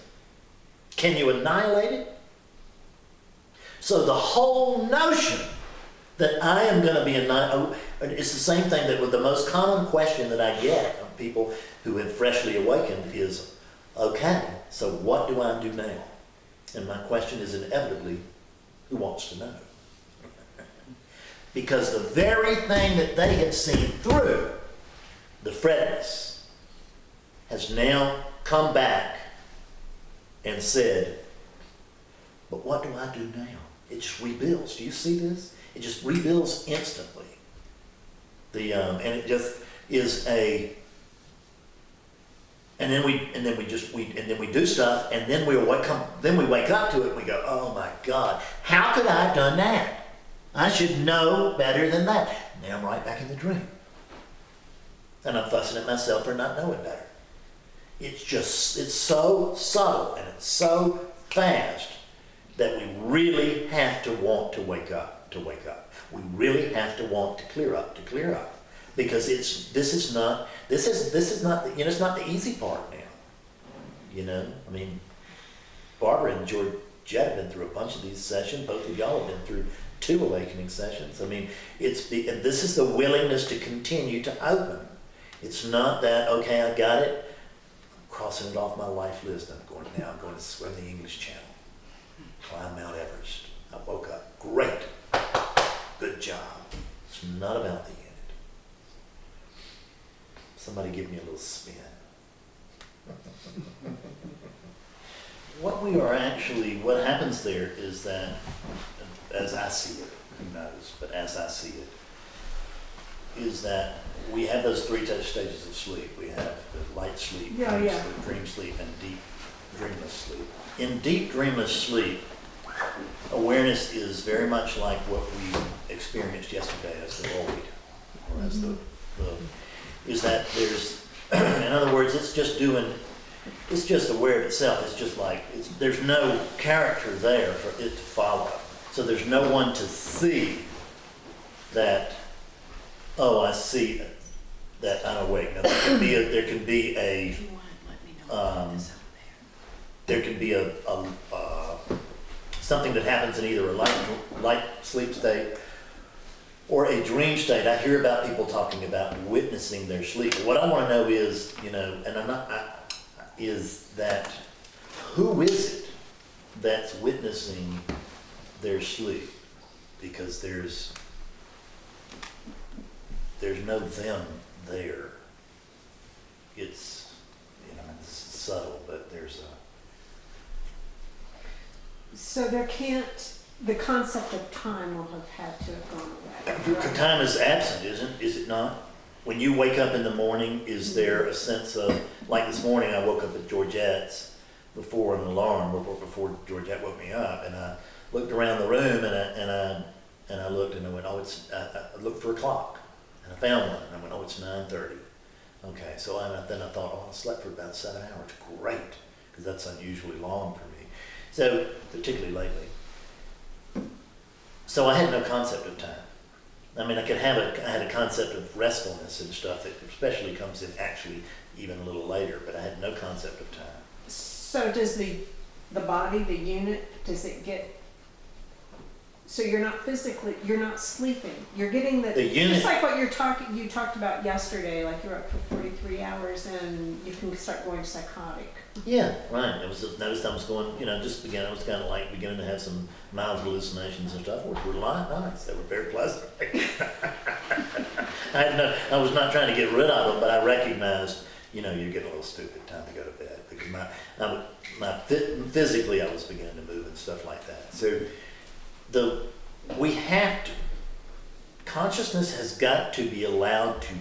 can you annihilate it? So the whole notion that I am going to be annihilated, it's the same thing that with the most common question that I get from people who have freshly awakened is, okay, so what do I do now? And my question is inevitably, who wants to know? Because the very thing that they had seen through, the Fredness, has now come back and said, but what do I do now? It just rebuilds. Do you see this? It just rebuilds instantly. And it just is a, and then we do stuff, and then we wake up to it and we go, oh my God, how could I have done that? I should know better than that. Now I'm right back in the dream. And I'm fussing at myself for not knowing better. It's so subtle and it's so fast that we really have to want to wake up. We really have to want to clear up. Because this is not it's not the easy part now. You know, I mean, Barbara and Georgette have been through a bunch of these sessions. Both of y'all have been through 2 awakening sessions. I mean, and this is the willingness to continue to open. It's not that, okay, I got it, I'm crossing it off my life list, I'm going to swim the English Channel, climb Mount Everest. I woke up, great, good job. It's not about the unit. Somebody give me a little spin. What happens there is that, as I see it, who knows, but as I see it, is that we have those 3 stages of sleep. We have the light sleep, sleep, dream sleep, and deep dreamless sleep. In deep dreamless sleep, awareness is very much like what we experienced yesterday as the void, or as is that there's, in other words, it's just aware of itself. It's just like, there's no character there for it to follow. So there's no one to see that, oh, I see that I'm awake. Now there can be a something that happens in either a light sleep state or a dream state. I hear about people talking about witnessing their sleep. What I want to know is, you know, and is that who is it that's witnessing their sleep? Because there's no them there. it's, it's subtle, but there's So there can't, the concept of time will have had to have gone away. right? time is absent, is it not? When you wake up in the morning, is there a sense of, like this morning, I woke up at Georgette's before an alarm, before Georgette woke me up, and I looked around the room and I looked and I went, oh, I looked for a clock and I found one and I went, oh, it's 9:30. Okay, so then I thought, oh, I slept for about 7 hours. Great, because that's unusually long for me. So, particularly lately. So I had no concept of time. I mean, I had a concept of restfulness and stuff that especially comes in actually even a little later, but I had no concept of time. So does the body, the unit, does it get, so you're not sleeping, you're getting The unit- just like what you talked about yesterday, like you're up for 43 hours and you can start going psychotic. Yeah, right. Noticed I was going, just again, I was kind of like beginning to have some mild hallucinations and stuff, which were nice. They were very pleasant. I was not trying to get rid of them, but I recognized, you're getting a little stupid. Time to go to bed because physically I was beginning to move and stuff like that. So consciousness has got to be allowed to.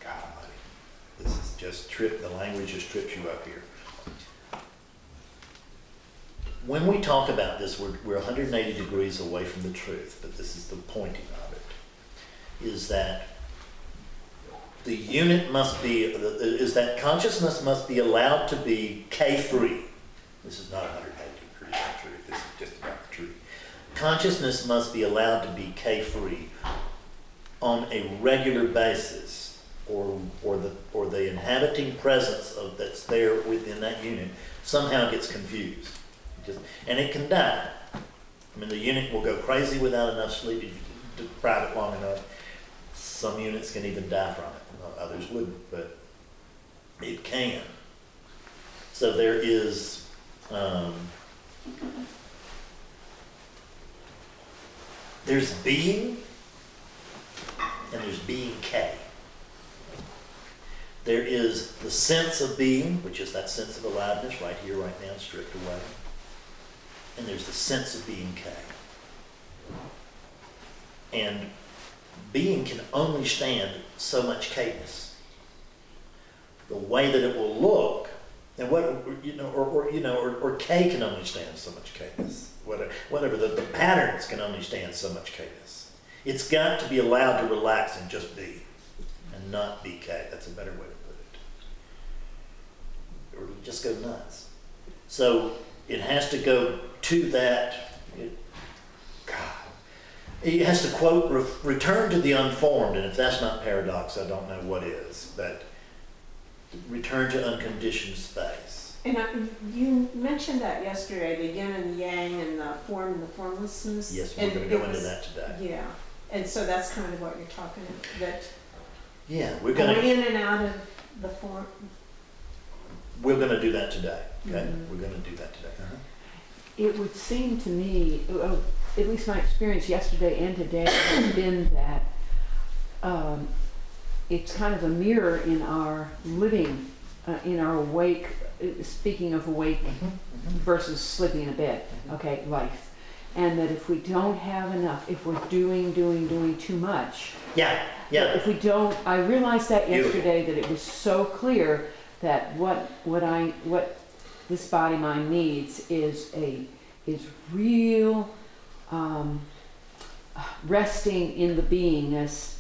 God Almighty, this is just the language just trips you up here. When we talk about this, we're 180 degrees away from the truth, but this is the pointing of it, is that the unit is that consciousness must be allowed to be K-free. This is not 180 degrees of truth, this is just about the truth. Consciousness must be allowed to be K-free on a regular basis, or the inhabiting presence that's there within that unit somehow gets confused. And it can die. I mean, the unit will go crazy without enough sleep if you deprive it long enough. Some units can even die from it. Others wouldn't, but it can. So there is there's being and there's being K. There is the sense of being, which is that sense of aliveness right here, right now, stripped away. And there's the sense of being K. And being can only stand so much K-ness. The way that it will look, and or K can only stand so much K-ness. Whatever the patterns can only stand so much K-ness. It's got to be allowed to relax and just be, and not be K. That's a better way to put it. Or it'll just go nuts. So it has to go to that. It has to, quote, return to the unformed, and if that's not paradox, I don't know what is, but return to unconditioned space. And you mentioned that yesterday, the yin and the yang and the form and the formlessness. Yes, we're going to go into that today. Yeah, and so that's kind of what you're talking about, that Yeah, we're going going to. in and out of the form. We're going to do that today. Okay, Mhm. we're going to do that today. It would seem to me, at least my experience yesterday and today has been that it's kind of a mirror in our living, in our awake, speaking of awake versus sleeping in a bed, okay, life. And that if we don't have enough, if we're doing too much. Yeah. If we don't, I realized that Beautiful. yesterday, that it was so clear that what this body mind needs is real resting in the beingness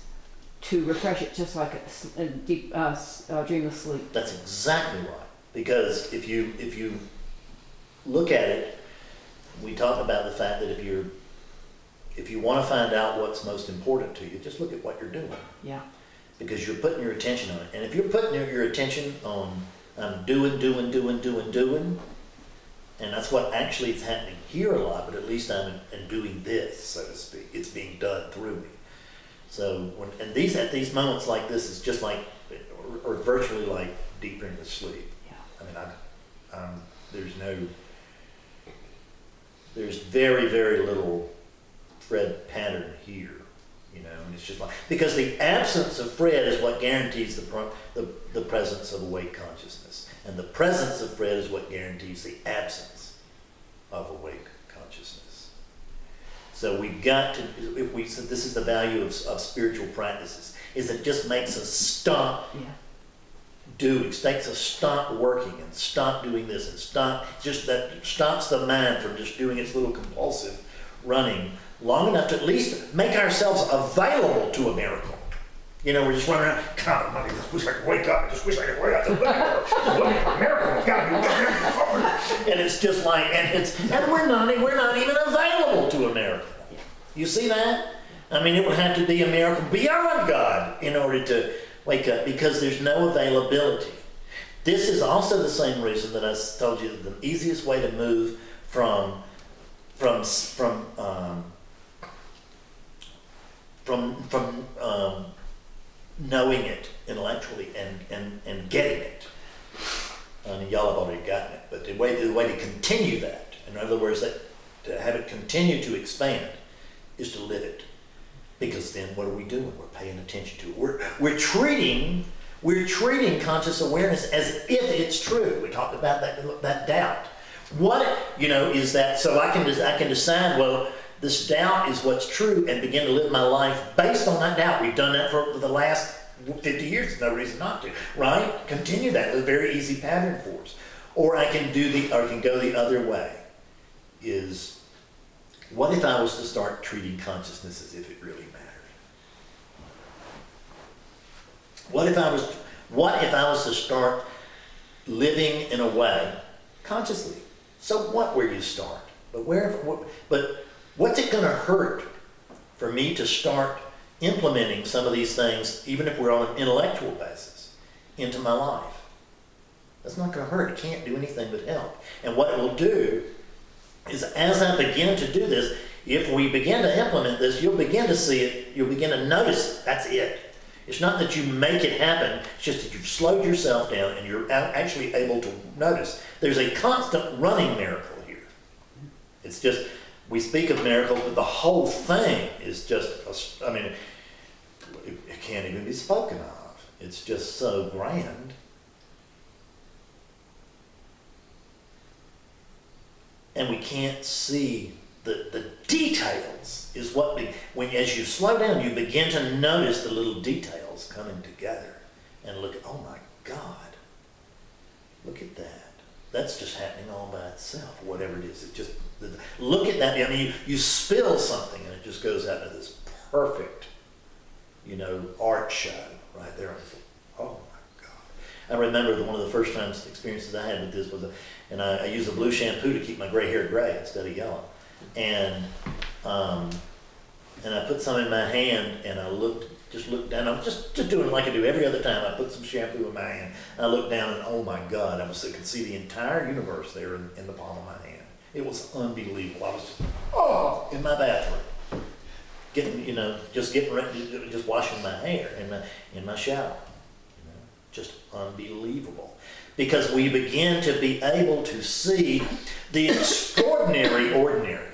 to refresh it, just like a deep dream of sleep. That's exactly right. Because if you look at it, we talk about the fact that if you want to find out what's most important to you, just look at what you're doing. Yeah. Because you're putting your attention on it. And if you're putting your attention on doing, and that's what actually is happening here a lot, but at least I'm doing this, so to speak. It's being done through me. So at these moments like this, is just like, or virtually like deep dreamless sleep. Yeah. I mean, there's very, very little thread pattern here. you know, and it's just like, because the absence of Fred is what guarantees the presence of awake consciousness. And the presence of Fred is what guarantees the absence of awake consciousness. So we've got to, if we said this is the value of spiritual practices, is it just makes us stop doing, makes us stop working and stop doing this and stops the mind from just doing its little compulsive running long enough to at least make ourselves available to a miracle. You know, we're just running around, God almighty, I just wish I could wake up, I just wish I could wake up. A miracle has got to be. And it's just like, and we're not even available to a miracle. You see that? I mean, it would have to be a miracle beyond God in order to wake up, because there's no availability. This is also the same reason that I told you that the easiest way to move from knowing it intellectually and getting it. I mean, y'all have already gotten it, but the way to continue that, in other words, to have it continue to expand, is to live it. Because then what are we doing? We're paying attention to it. We're treating conscious awareness as if it's true. We talked about that doubt. What, you know, is that, so I can decide, well, this doubt is what's true, and begin to live my life based on that doubt. We've done that for the last 50 years. There's no reason not to, right? Continue that. It's a very easy pattern for us. Or I can go the other way. Is, what if I was to start treating consciousness as if it really mattered? What if I was to start living in a way consciously? So what, where you start? But what's it going to hurt for me to start implementing some of these things, even if we're on an intellectual basis, into my life? That's not going to hurt. It can't do anything but help. And what it will do is, as I begin to do this, if we begin to implement this, you'll begin to see it, you'll begin to notice it. That's it. It's not that you make it happen, it's just that you've slowed yourself down and you're actually able to notice. There's a constant running miracle here. It's just, we speak of miracles, but the whole thing is just, I mean, it can't even be spoken of. It's just so grand. And we can't see the details is what as you slow down, you begin to notice the little details coming together and look at, oh my God, look at that. That's just happening all by itself, whatever it is. It just, look at that. I mean, you spill something and it just goes out into this perfect, you know, art show right there. Oh my God. I remember one of the first experiences I had with this was, I used a blue shampoo to keep my gray hair gray instead of yellow. And I put some in my hand, and I looked down. I'm just doing it like I do every other time. I put some shampoo in my hand. I looked down, and oh my God, I could see the entire universe there in the palm of my hand. It was unbelievable. I was just, in my bathroom, getting ready, just washing my hair in my shower. You know, just unbelievable. Because we begin to be able to see the extraordinary ordinary.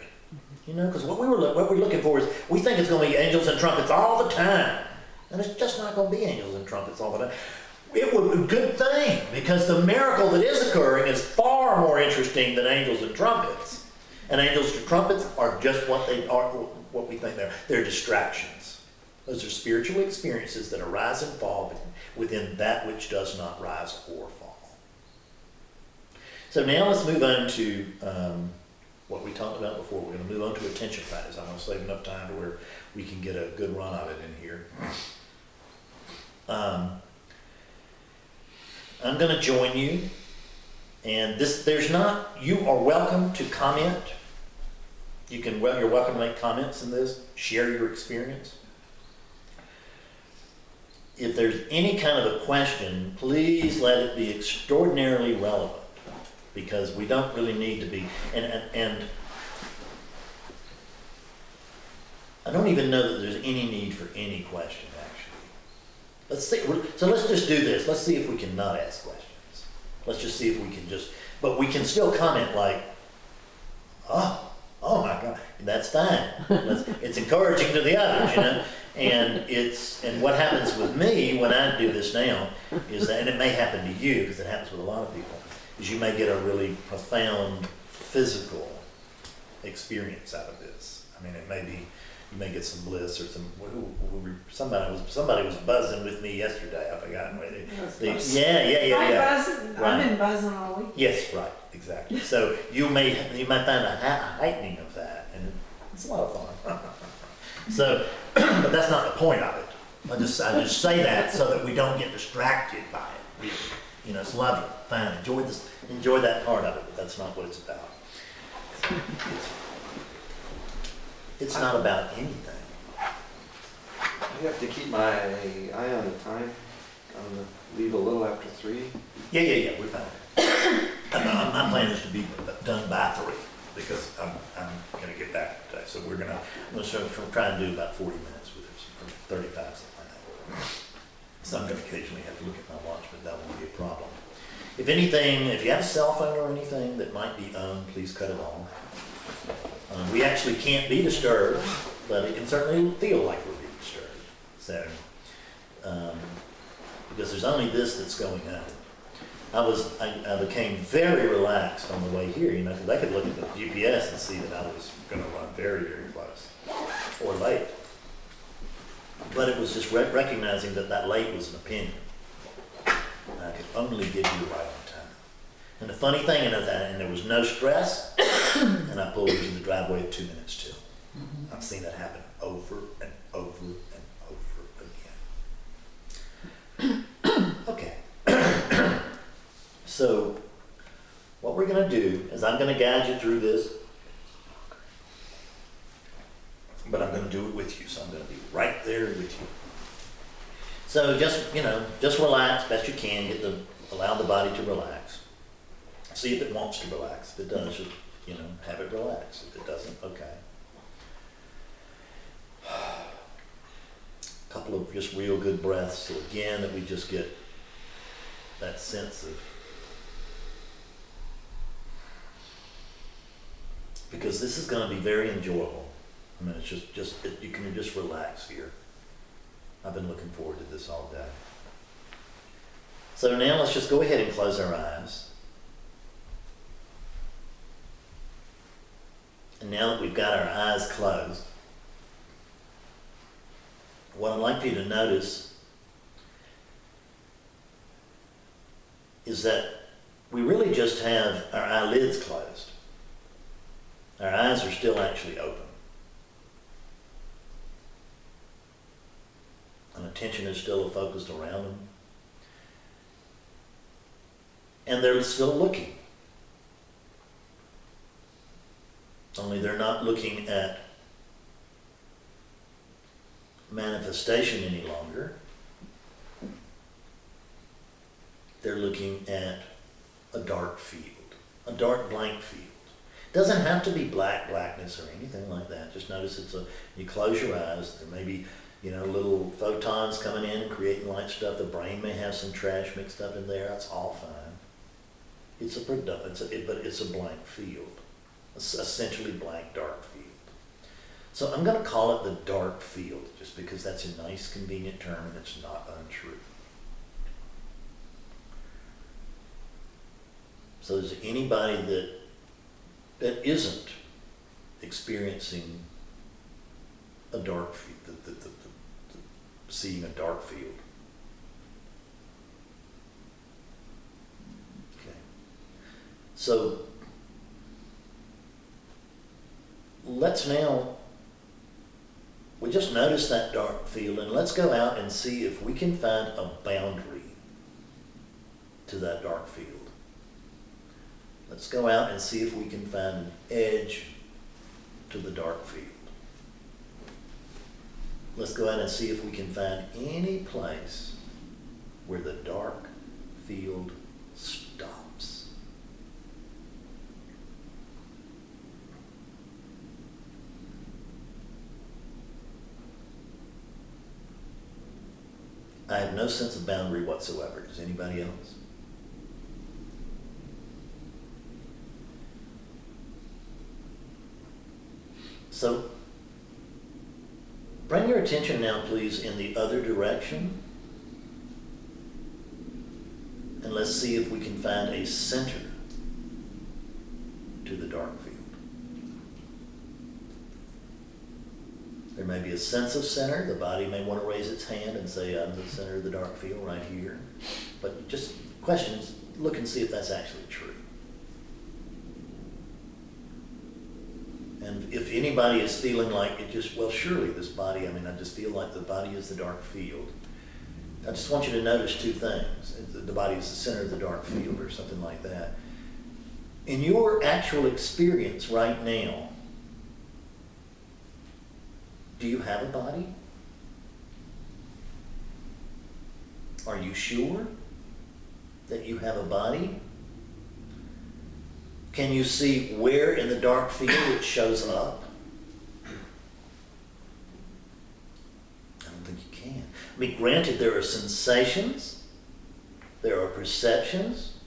You know, because what we're looking for is, we think it's going to be angels and trumpets all the time. And it's just not going to be angels and trumpets all the time. It would be a good thing, because the miracle that is occurring is far more interesting than angels and trumpets. And angels and trumpets are just what they are, what we think they are. They're distractions. Those are spiritual experiences that arise and fall within that which does not rise or fall. So now let's move on to what we talked about before. We're going to move on to attention practice. I want to save enough time to where we can get a good run of it in here. I'm going to join you, and you are welcome to comment. You're welcome to make comments in this, share your experience. If there's any kind of a question, please let it be extraordinarily relevant, because we don't really need to be, and I don't even know that there's any need for any question, actually. Let's see, so let's just do this. Let's see if we can not ask questions. Let's just see if we can but we can still comment like, oh my God, that's fine. It's encouraging to the others, you know. And what happens with me when I do this now is that, and it may happen to you, because it happens with a lot of people, is you may get a really profound physical experience out of this. I mean, it may be, you may get some bliss or some, somebody was buzzing with me yesterday, I forgot. I've been buzzing all week. Yes, right, exactly. So you may find a heightening of that, and it's a lot of fun. So, but that's not the point of it. I just say that so that we don't get distracted by it. Really. You know, it's lovely, fine, enjoy that part of it, but that's not what it's about. It's not about anything. I have to keep my eye on the time. I'm gonna leave a little after 3. Yeah, we're fine. My plan is to be done by 3 because I'm gonna get back today. So I'm gonna try and do about 40 minutes with this, or 35, something like that. So I'm gonna occasionally have to look at my watch, but that won't be a problem. If anything, if you have a cell phone or anything that might be on, please cut it off. We actually can't be disturbed, but it can certainly feel like we're being disturbed. So, because there's only this that's going on. I became very relaxed on the way here, you know, because I could look at the GPS and see that I was going to run very, very close or late. But it was just recognizing that late was an opinion. And I could only get you right on time. And the funny thing is that, and there was no stress, and I pulled into the driveway at 2 minutes till. I've seen that happen over and over and over again. Okay. So, what we're going to do is I'm going to guide you through this, but I'm going to do it with you, so I'm going to be right there with you. So just relax best you can, allow the body to relax. See if it wants to relax. If it does, just, have it relax. If it doesn't, okay. A couple of just real good breaths, so again, that we just get that sense of, because this is going to be very enjoyable. I mean, it's you can just relax here. I've been looking forward to this all day. So now let's just go ahead and close our eyes. And now that we've got our eyes closed, what I'd like for you to notice is that we really just have our eyelids closed. Our eyes are still actually open. And attention is still focused around them. And they're still looking. Only they're not looking at manifestation any longer. They're looking at a dark field, a dark blank field. It doesn't have to be blackness or anything like that. Just notice you close your eyes, there may be little photons coming in and creating light stuff. The brain may have some trash mixed up in there. That's all fine. But it's a blank field, essentially blank, dark field. So I'm going to call it the dark field, just because that's a nice, convenient term and it's not untrue. So is there anybody that isn't experiencing a dark field, seeing a dark field? Okay. So let's now, we just notice that dark field, and let's go out and see if we can find a boundary to that dark field. Let's go out and see if we can find an edge to the dark field. Let's go out and see if we can find any place where the dark field stops. I have no sense of boundary whatsoever. Does anybody else? So Bring your attention now, please, in the other direction. And let's see if we can find a center to the dark field. There may be a sense of center. The body may want to raise its hand and say, I'm the center of the dark field right here. But just questions, look and see if that's actually true. And if anybody is feeling like it just, well, surely this body, I just feel like the body is the dark field. I just want you to notice two things. The body is the center of the dark field or something like that. In your actual experience right now, do you have a body? Are you sure that you have a body? Can you see where in the dark field it shows up? I don't think you can. Granted, there are sensations, there are perceptions,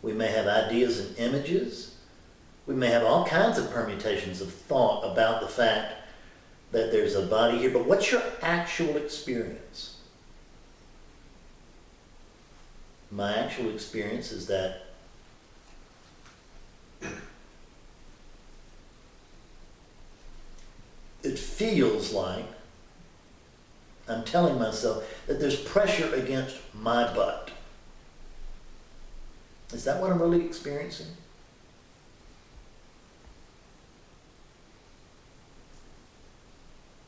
we may have ideas and images, we may have all kinds of permutations of thought about the fact that there's a body here, but what's your actual experience? My actual experience is that it feels like I'm telling myself that there's pressure against my butt. Is that what I'm really experiencing?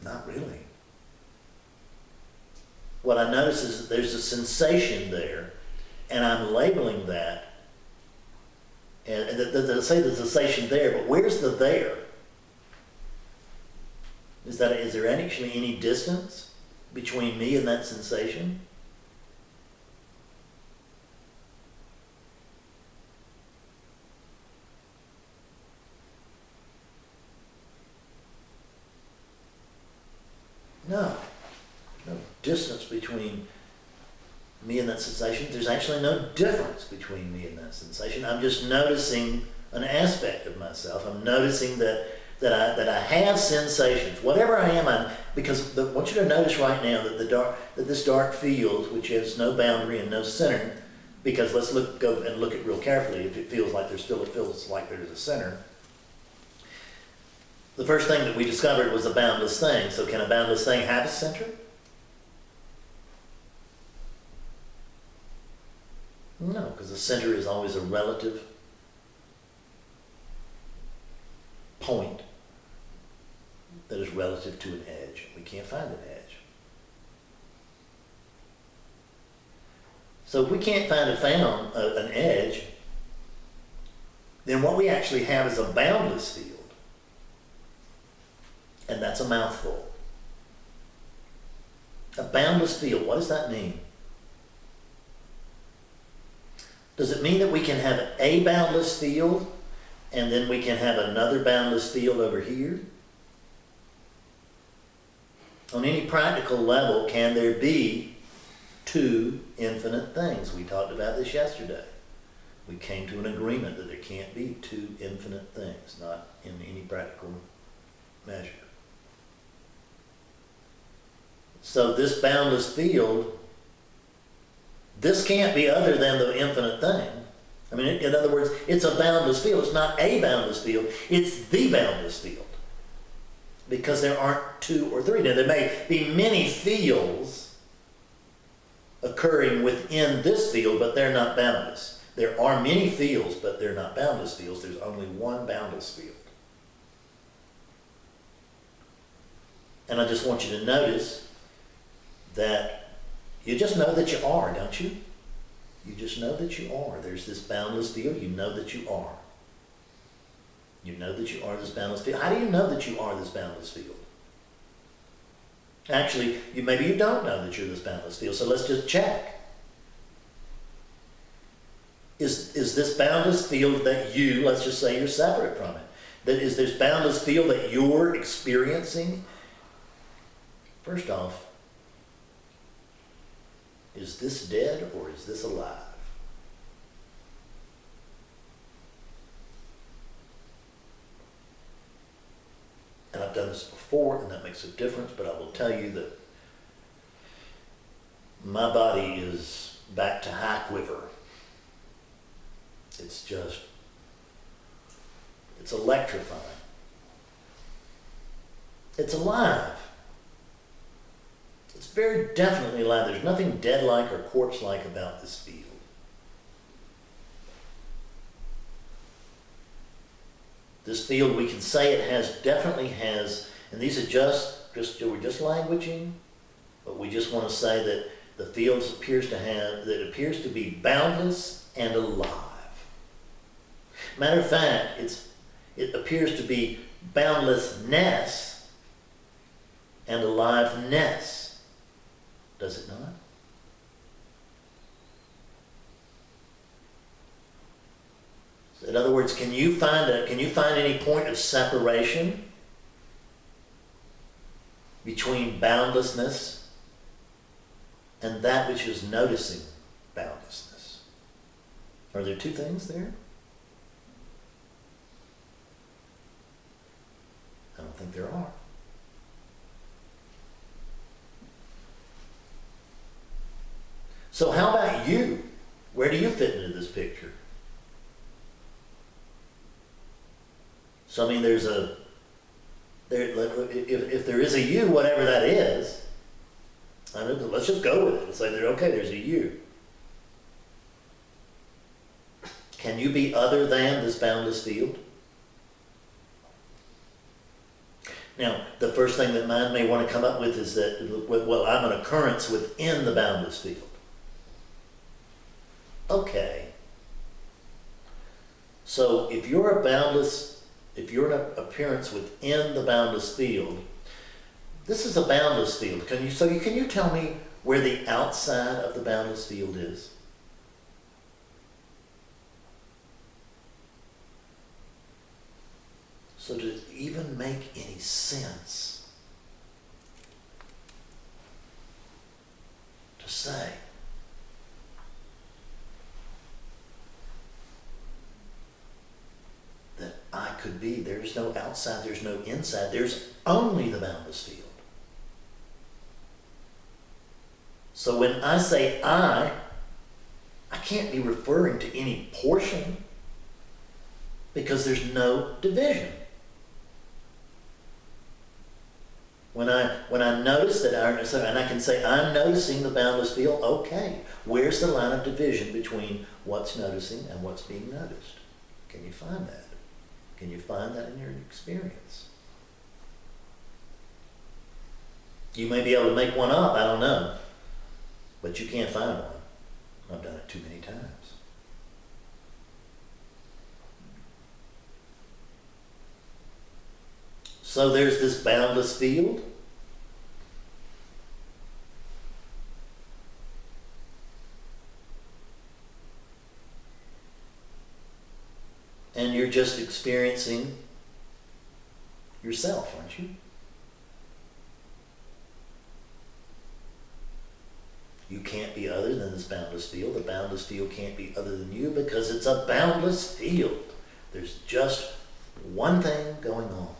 Not really. What I notice is that there's a sensation there, and I'm labeling that. And I say the sensation there, but where's the there? Is there actually any distance between me and that sensation? No. No distance between me and that sensation. There's actually no difference between me and that sensation. I'm just noticing an aspect of myself. I'm noticing that I have sensations, whatever I am. Because I want you to notice right now that this dark field, which has no boundary and no center, because let's go and look at real carefully. If it feels like there's a center. The first thing that we discovered was a boundless thing. So can a boundless thing have a center? No, because the center is always a relative point that is relative to an edge. We can't find an edge. So if we can't find an edge, then what we actually have is a boundless field. And that's a mouthful. A boundless field, what does that mean? Does it mean that we can have a boundless field and then we can have another boundless field over here? On any practical level, can there be two infinite things? We talked about this yesterday. We came to an agreement that there can't be two infinite things, not in any practical measure. So this boundless field, this can't be other than the infinite thing. In other words, it's a boundless field. It's not a boundless field. It's the boundless field. Because there aren't two or three. Now, there may be many fields occurring within this field, but they're not boundless. There are many fields, but they're not boundless fields. There's only one boundless field. And I just want you to notice that you just know that you are, don't you? You just know that you are. There's this boundless field. You know that you are. You know that you are this boundless field. How do you know that you are this boundless field? Actually, maybe you don't know that you're this boundless field, so let's just check. Is this boundless field that let's just say you're separate from it, is this boundless field that you're experiencing? First off, is this dead or is this alive? And I've done this before. before, and that makes a difference, but I will tell you that my body is back to high quiver. It's just, it's electrifying. It's alive. It's very definitely alive. There's nothing dead-like or corpse-like about this field. This field, we can say it has, definitely has, and these are we're just languaging, but we just want to say that the field appears to be boundless and alive. Matter of fact, it appears to be boundlessness and aliveness. Does it not? In other words, can you find any point of separation between boundlessness and that which is noticing boundlessness? Are there two things there? I don't think there are. So how about you? Where do you fit into this picture? So I mean, if there is a you, whatever that is, let's just go with it and say that, okay, there's a you. Can you be other than this boundless field? Now, the first thing that mind may want to come up with is that, well, I'm an occurrence within the boundless field. Okay. So if you're an appearance within the boundless field, this is a boundless field. Can you tell me where the outside of the boundless field is? So does it even make any sense to say that I could be, there's no outside, there's no inside, there's only the boundless field? So when I say I can't be referring to any portion because there's no division. When I notice that, and I can say I'm noticing the boundless field, okay, where's the line of division between what's noticing and what's being noticed? Can you find that? Can you find that in your experience? You may be able to make one up, I don't know, but you can't find one. I've done it too many times. So there's this boundless field. And you're just experiencing yourself, aren't you? You can't be other than this boundless field. The boundless field can't be other than you because it's a boundless field. There's just one thing going on.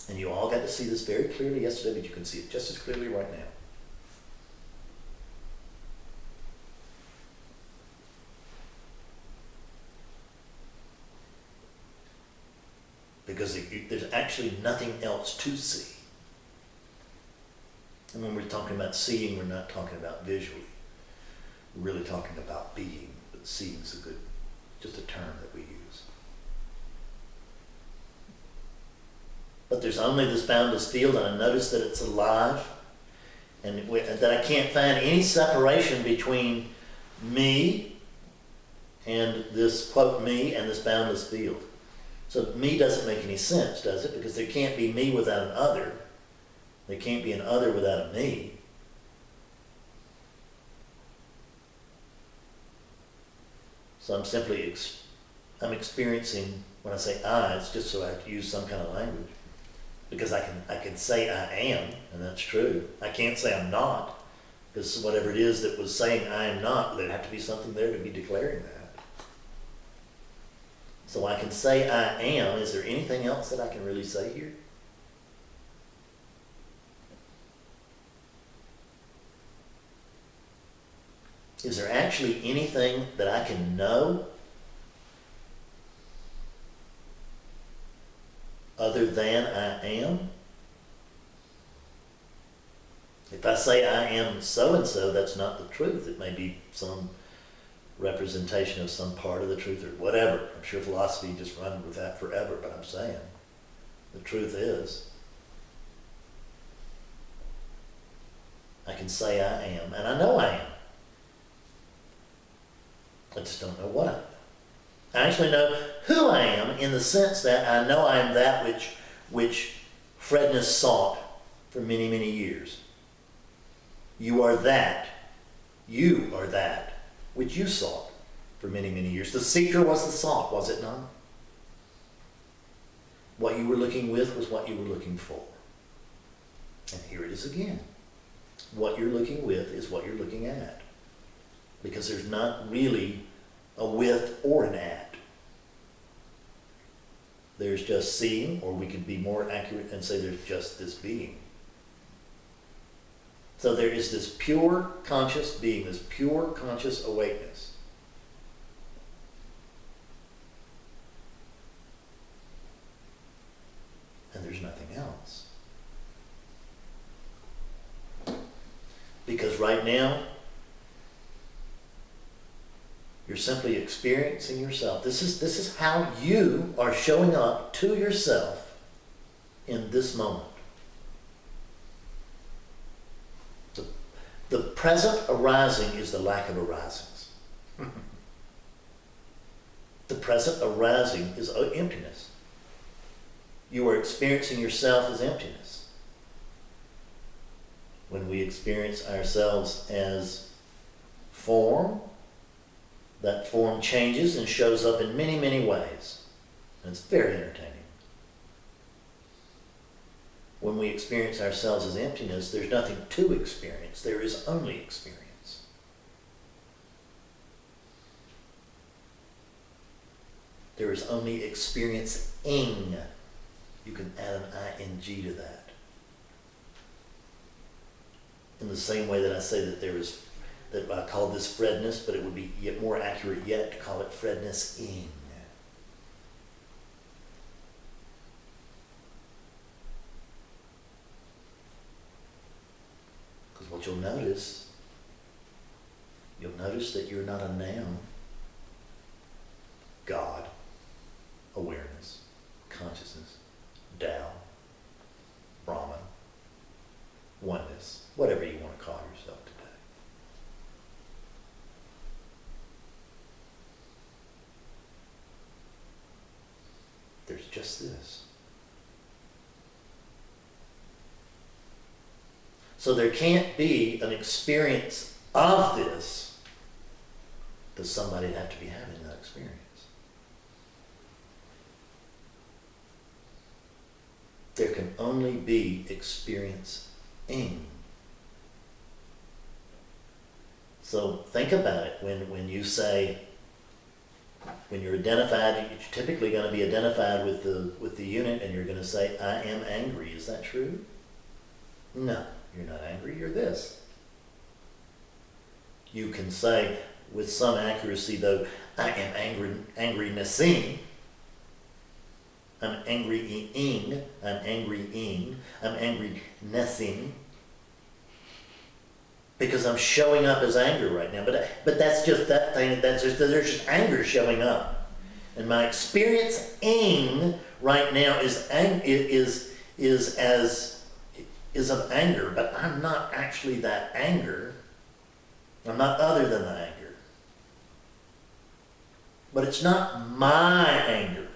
And you all got to see this very clearly yesterday, but you can see it just as clearly right now. Because there's actually nothing else to see. And when we're talking about seeing, we're not talking about visually. We're really talking about being, but seeing is just a term that we use. But there's only this boundless field, and I notice that it's alive, and that I can't find any separation between me and this, quote, me and this boundless field. So me doesn't make any sense, does it? Because there can't be me without an other. There can't be an other without a me. So I'm experiencing, when I say I, it's just so I have to use some kind of language. Because I can say I am, and that's true. I can't say I'm not, because whatever it is that was saying I am not, there'd have to be something there to be declaring that. So I can say I am. Is there anything else that I can really say here? is there actually anything that I can know other than I am? If I say I am so-and-so, that's not the truth. It may be some representation of some part of the truth or whatever. I'm sure philosophy just runs with that forever, but I'm saying the truth is I can say I am, and I know I am. I just don't know what I am. I actually know who I am in the sense that I know I am that which Fredness sought for many, many years. You are that which you sought for many, many years. The seeker was the sought, was it not? What you were looking with was what you were looking for. And here it is again. What you're looking with is what you're looking at. Because there's not really a with or an at. There's just seeing, or we could be more accurate and say there's just this being. So there is this pure conscious being, this pure conscious awakeness. And there's nothing else. Because right now, you're simply experiencing yourself. This is how you are showing up to yourself in this moment. The present arising is the lack of arisings. The present arising is emptiness. You are experiencing yourself as emptiness. When we experience ourselves as form, that form changes and shows up in many, many ways. And it's very entertaining. When we experience ourselves as emptiness, there's nothing to experience. There is only experience. There is only experiencing. You can add an ing to that. In the same way that I say that there is, that I call this Fredness, but it would be yet more accurate yet to call it Fredness-ing. Because what you'll notice that you're not a noun. God, awareness, consciousness, Tao, Brahman, oneness, whatever you want to call yourself today. There's just this. So there can't be an experience of this because somebody'd have to be having that experience. There can only be experiencing. So think about it. When you say, when you're identified, you're typically going to be identified with the unit, and you're going to say, I am angry. Is that true? No, you're not angry. You're this. You can say, with some accuracy though, I am angrynessing. I'm angry-ing. I'm angry-ing. I'm angry-nessing. Because I'm showing up as anger right now. But that's just that thing. There's just anger showing up. And my experiencing right now is of anger, but I'm not actually that anger. I'm not other than the anger. But it's not my anger.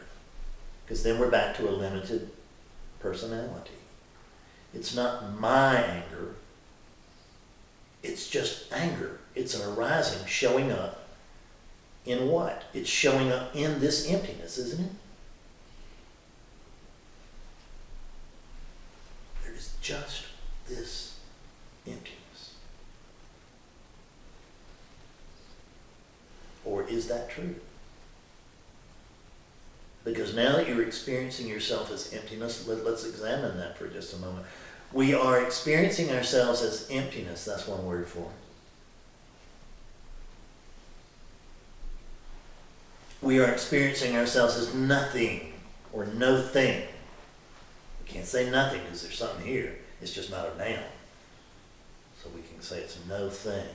Because then we're back to a limited personality. It's not my anger. It's just anger. It's an arising showing up in what? It's showing up in this emptiness, isn't it? There is just this emptiness. Or is that true? Because now that you're experiencing yourself as emptiness, let's examine that for just a moment. We are experiencing ourselves as emptiness. That's one word for it. we are experiencing ourselves as nothing or no thing. We can't say nothing because there's something here. It's just not a noun. So we can say it's no thing.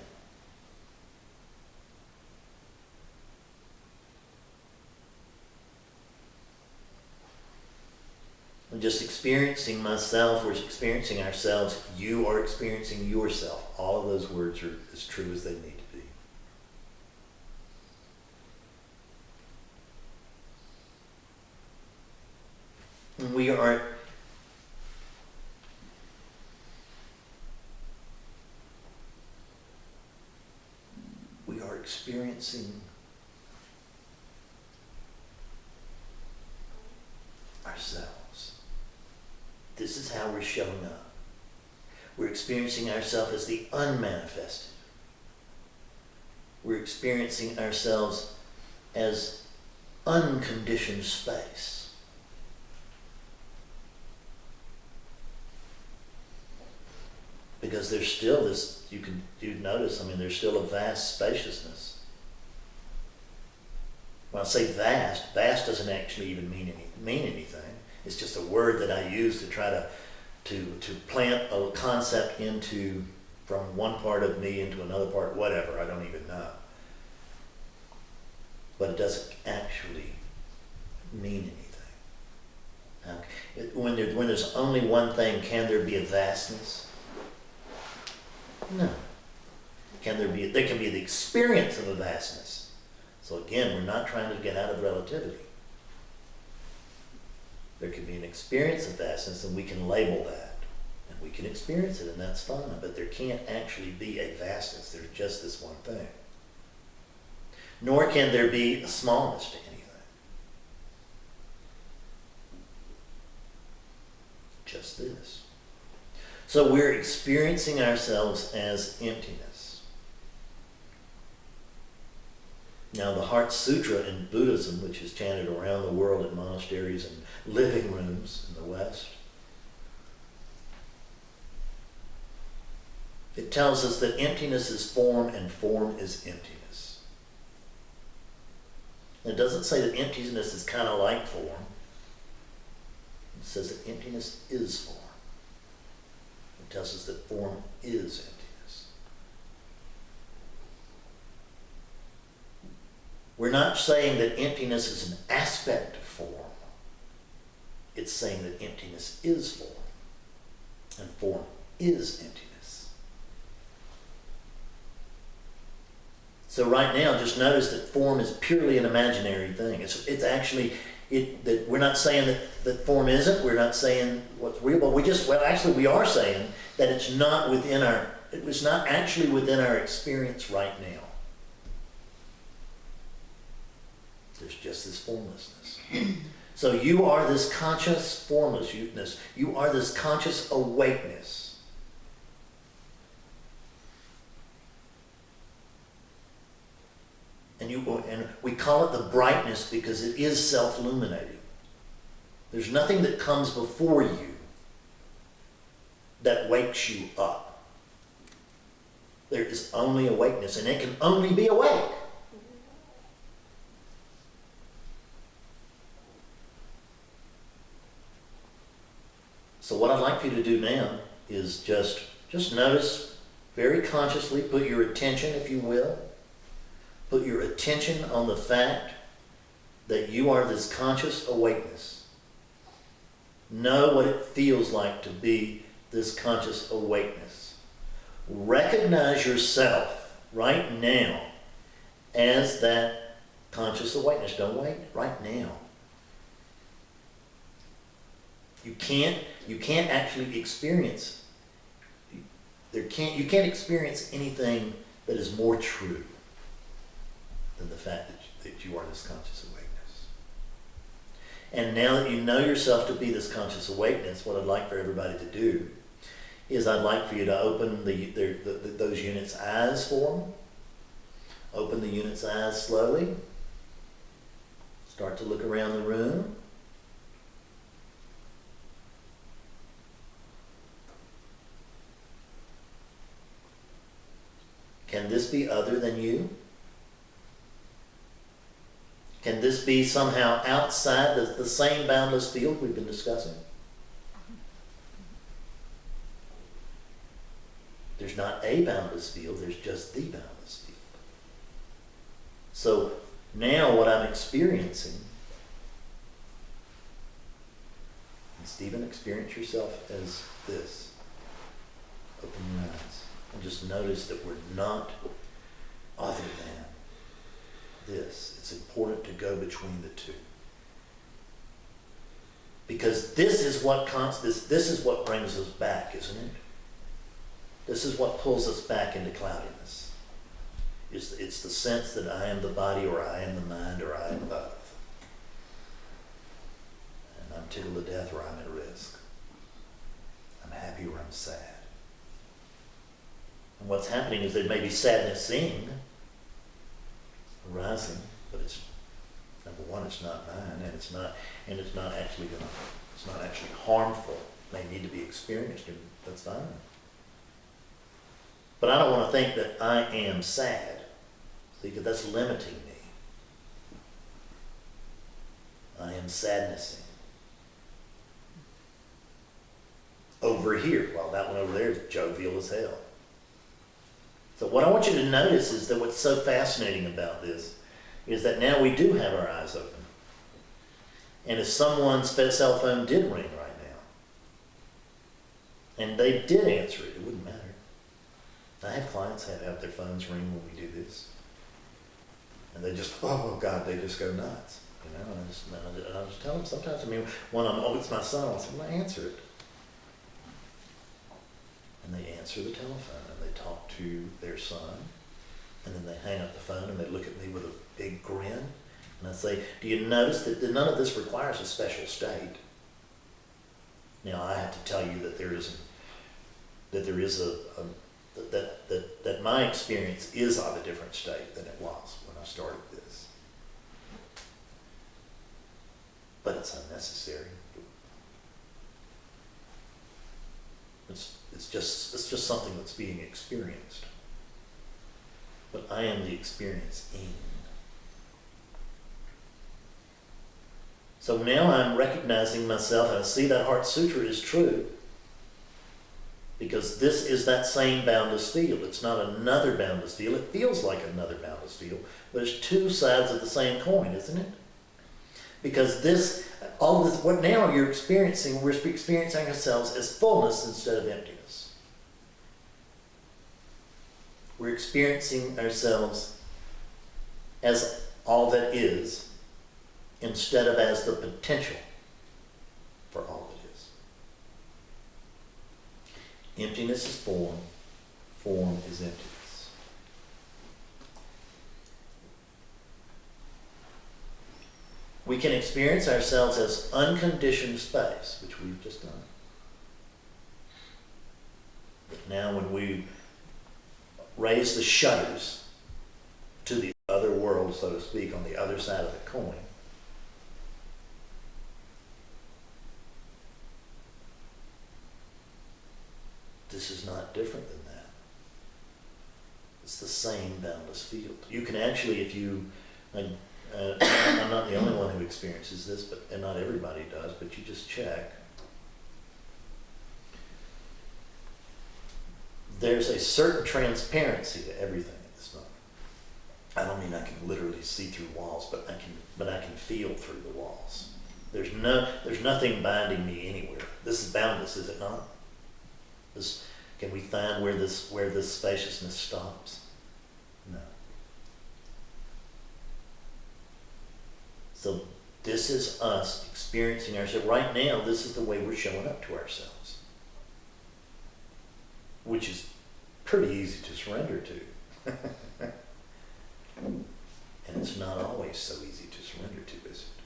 I'm just experiencing myself, we're experiencing ourselves, you are experiencing yourself. All of those words are as true as they need to be. And we are experiencing ourselves. This is how we're showing up. We're experiencing ourselves as the unmanifested. We're experiencing ourselves as unconditioned space. Because there's still this, you notice, there's still a vast spaciousness. When I say vast doesn't actually even mean anything. It's just a word that I use to try to plant a concept into, from one part of me into another part, whatever, I don't even know. But it doesn't actually mean anything. When there's only one thing, can there be a vastness? No. There can be the experience of a vastness. So again, we're not trying to get out of relativity. There can be an experience of vastness, and we can label that. And we can experience it, and that's fine. But there can't actually be a vastness. There's just this one thing. Nor can there be a smallness to anything. Just this. So we're experiencing ourselves as emptiness. Now the Heart Sutra in Buddhism, which is chanted around the world in monasteries and living rooms in the West, it tells us that emptiness is form and form is emptiness. It doesn't say that emptiness is kind of like form. It says that emptiness is form. It tells us that form is emptiness. We're not saying that emptiness is an aspect of form. It's saying that emptiness is form, and form is emptiness. So right now, just notice that form is purely an imaginary thing. It's actually, that we're not saying that form isn't, we're not saying what's real, but we are saying that it's not actually within our experience right now. There's just this formlessness. So you are this conscious formlessness. You are this conscious awakeness. And we call it the brightness because it is self-illuminating. There's nothing that comes before you that wakes you up. There is only awakeness, and it can only be awake. So what I'd like for you to do now is just notice very consciously, put your attention, if you will, put your attention on the fact that you are this conscious awakeness. Know what it feels like to be this conscious awakeness. Recognize yourself right now as that conscious awakeness. Don't wait, right now. You can't actually experience, you can't experience anything that is more true than the fact that you are this conscious awakeness. And now that you know yourself to be this conscious awakeness, what I'd like for everybody to do is I'd like for you to open those units' eyes for them. Open the units' eyes slowly. Start to look around the room. Can this be other than you? Can this be somehow outside the same boundless field we've been discussing? There's not a boundless field, there's just the boundless field. So now what I'm experiencing, and Stephen, experience yourself as this. Open your eyes and just notice that we're not other than this. It's important to go between the two. Because this is what this is what brings us back, isn't it? This is what pulls us back into cloudiness. It's the sense that I am the body, or I am the mind, or I am both. And I'm tickled to death, or I'm at risk. I'm happy, or I'm sad. And what's happening is there may be sadness arising, but it's, number one, it's not mine, and it's not actually harmful. It may need to be experienced, and that's fine. But I don't want to think that I am sad, because that's limiting me. I am sadnessing. Over here, while that one over there is jovial as hell. So what I want you to notice is that what's so fascinating about this is that now we do have our eyes open. And if someone's cell phone did ring right now, and they did answer it, it wouldn't matter. I have clients that have their phones ring when we do this. And they just, oh God, they just go nuts. You know, and I just tell them sometimes, when it's my son, I'll say, well, answer it. And they answer the telephone and they talk to their son. And then they hang up the phone and they look at me with a big grin. And I say, do you notice that none of this requires a special state? Now I have to tell you that that my experience is of a different state than it was when I started this. But it's unnecessary. It's just something that's being experienced. But I am the experiencing. So now I'm recognizing myself, and I see that Heart Sutra is true. Because this is that same boundless field. It's not another boundless field. It feels like another boundless field, but it's two sides of the same coin, isn't it? Because what now you're experiencing, we're experiencing ourselves as fullness instead of emptiness. We're experiencing ourselves as all that is, instead of as the potential for all that is. Emptiness is form, form is emptiness. We can experience ourselves as unconditioned space, which we've just done. But now when we raise the shutters to the other world, so to speak, on the other side of the coin, this is not different than that. It's the same boundless field. You can actually, I'm not the only one who experiences this, and not everybody does, but you just check. There's a certain transparency to everything at this moment. I don't mean I can literally see through walls, but I can feel through the walls. There's nothing binding me anywhere. This is boundless, is it not? Can we find where this spaciousness stops? No. So this is us experiencing ourselves. Right now, this is the way we're showing up to ourselves, which is pretty easy to surrender to. And it's not always so easy to surrender to, is it?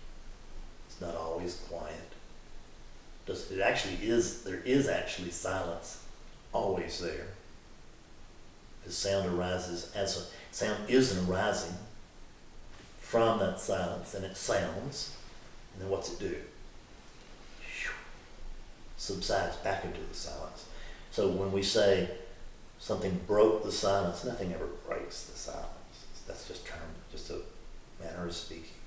It's not always quiet. There is actually silence always there. The sound arises sound isn't arising from that silence, and it sounds, and then what's it do? Subsides back into the silence. So when we say something broke the silence, nothing ever breaks the silence. That's just a manner of speaking.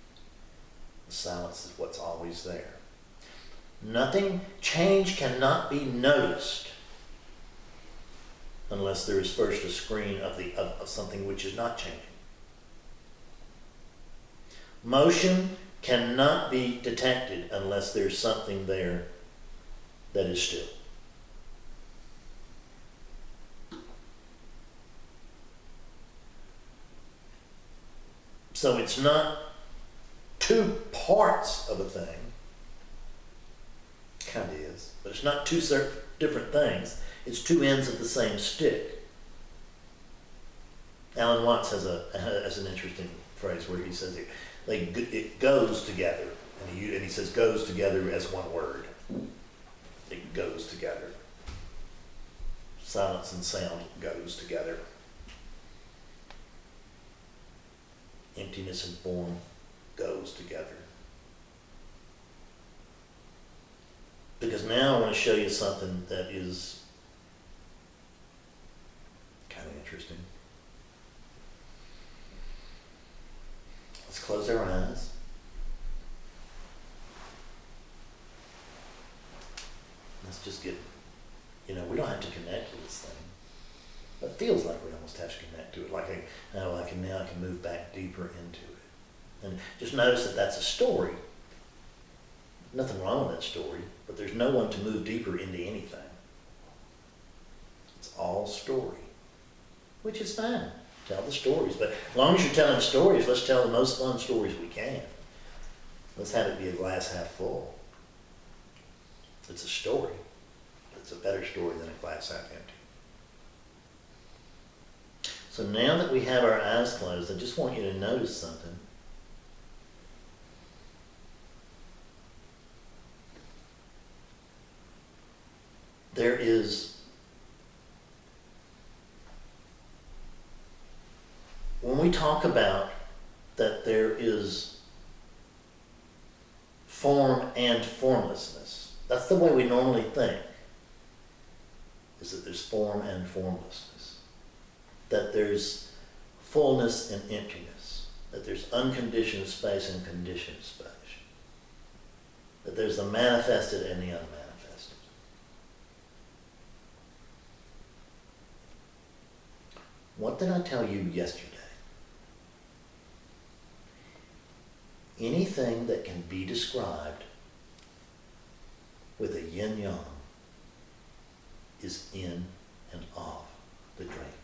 silence is what's always there. Change cannot be noticed unless there is first a screen of something which is not changing. Motion cannot be detected unless there's something there that is still. So it's not two parts of a thing. Kind of is, but it's not two different things. It's two ends of the same stick. Alan Watts has an interesting phrase where he says it goes together, and he says goes together as one word. It goes together. Silence and sound goes together. Emptiness and form goes together. Because now I want to show you something that is kind of interesting. Let's close our eyes. Let's just get, we don't have to connect to this thing. But it feels like we almost have to connect to it. Like I can move back deeper into it. And just notice that that's a story. Nothing wrong with that story, but there's no one to move deeper into anything. It's all story, which is fine. Tell the stories, but as long as you're telling stories, let's tell the most fun stories we can. Let's have it be a glass half full. It's a story. It's a better story than a glass half empty. So now that we have our eyes closed, I just want you to notice something. There is, when we talk about that there is form and formlessness, that's the way we normally think, is that there's form and formlessness, that there's fullness and emptiness, that there's unconditioned space and conditioned space, that there's the manifested and the unmanifested. What did I tell you yesterday? Anything that can be described with a yin-yang is in and of the dream.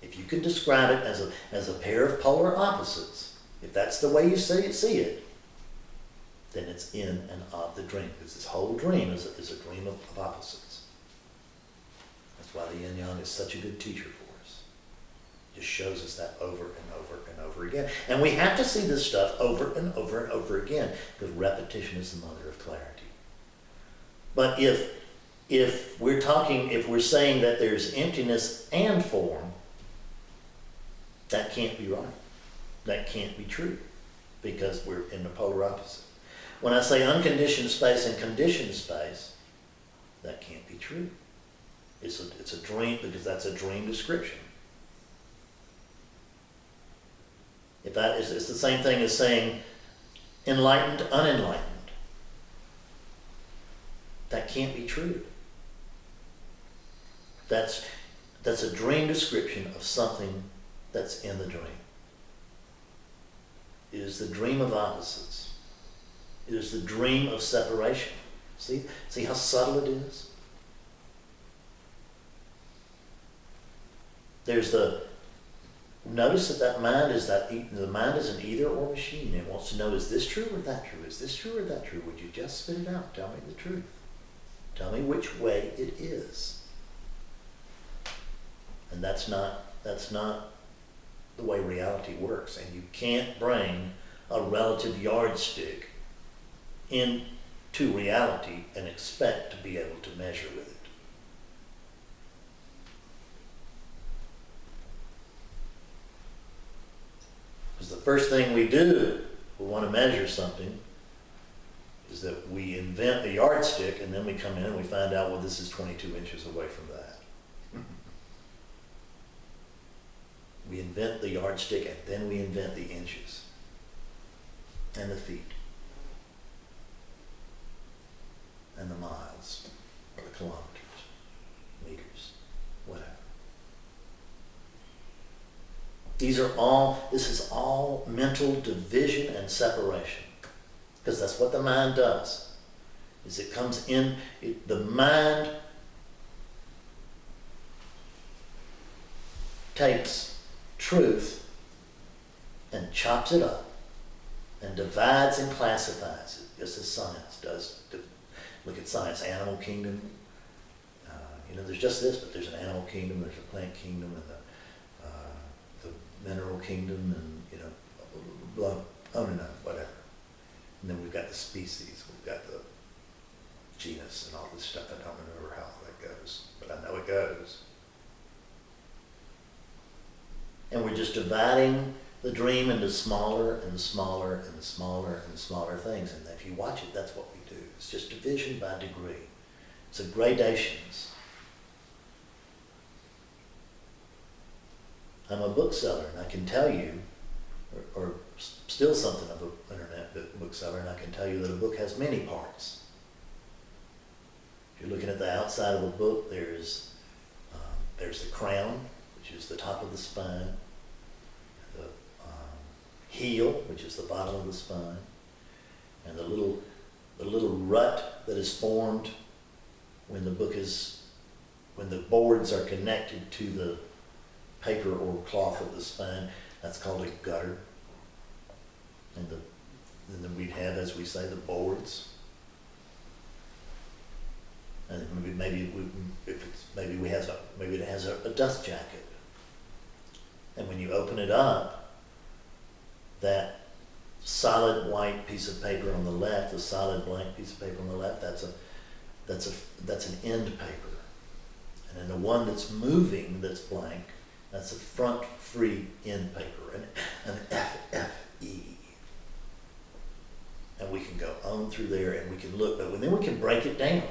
If you can describe it as a pair of polar opposites, if that's the way you see it, then it's in and of the dream. Because this whole dream is a dream of opposites. That's why the yin-yang is such a good teacher for us. It just shows us that over and over and over again. And we have to see this stuff over and over and over again, because repetition is the mother of clarity. But if we're saying that there's emptiness and form, that can't be right. That can't be true, because we're in the polar opposite. When I say unconditioned space and conditioned space, that can't be true. It's a dream, because that's a dream description. It's the same thing as saying enlightened, unenlightened. That can't be true. That's a dream description of something that's in the dream. It is the dream of opposites. It is the dream of separation. See how subtle it is? Notice that mind is an either or machine. It wants to know, is this true or that true? Is this true or that true? Would you just spit it out? Tell me the truth. Tell me which way it is. And that's not the way reality works. And you can't bring a relative yardstick into reality and expect to be able to measure with it. Because the first thing we do, we want to measure something, is that we invent a yardstick, and then we come in and we find out, well, this is 22 inches away from that. We invent the yardstick, and then we invent the inches. and the feet, and the miles, or the kilometers, meters, whatever. This is all mental division and separation. Because that's what the mind does. Is it comes in, the mind takes truth and chops it up and divides and classifies it, just as science does. Look at science, animal kingdom. There's just this, but there's an animal kingdom, there's a plant kingdom, and the mineral kingdom, and blah, whatever. And then we've got the species, we've got the genus, and all this stuff. I don't remember how that goes, but I know it goes. And we're just dividing the dream into smaller and smaller and smaller and smaller things. And if you watch it, that's what we do. It's just division by degree. It's a gradations. I'm a bookseller, and I can tell you, or still something of an internet bookseller, and I can tell you that a book has many parts. If you're looking at the outside of a book, there's the crown, which is the top of the spine, the heel, which is the bottom of the spine, and the little rut that is formed when the boards are connected to the paper or cloth of the spine. That's called a gutter. And then we'd have, as we say, the boards. And maybe it has a dust jacket. And when you open it up, that solid white piece of paper on the left, the solid blank piece of paper on the left, that's an end paper. And then the one that's moving, that's blank, that's a front free end paper, an FFE. And we can go on through there and we can look, but then we can break it down.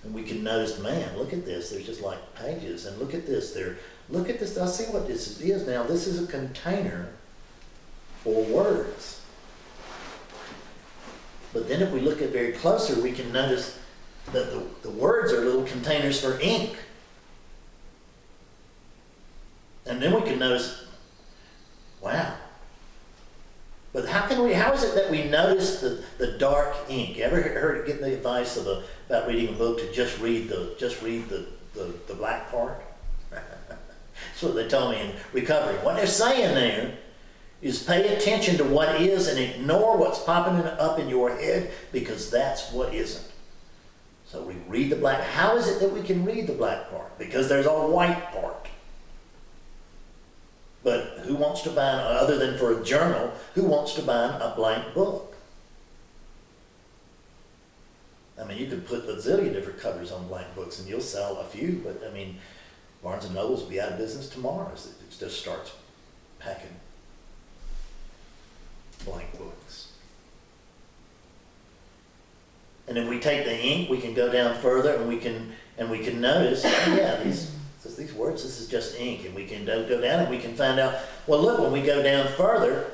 And we can notice, man, look at this, there's just like pages, and look at this, look at this, I see what this is now. This is a container for words. But then if we look at it very closer, we can notice that the words are little containers for ink. And then we can notice, wow. But how is it that we notice the dark ink? You ever heard getting the advice about reading a book to just read the black part? That's what they told me in recovery. What they're saying there is pay attention to what is and ignore what's popping up in your head, because that's what isn't. So we read the black. How is it that we can read the black part? Because there's a white part. But who wants to buy, other than for a journal, who wants to buy a blank book? I mean, you could put a zillion different covers on blank books and you'll sell a few, but I mean, Barnes & Noble will be out of business tomorrow as it just starts packing blank books. And if we take the ink, we can go down further and we can notice, oh yeah, these words, this is just ink, and we can go down and we can find out, well look, when we go down further,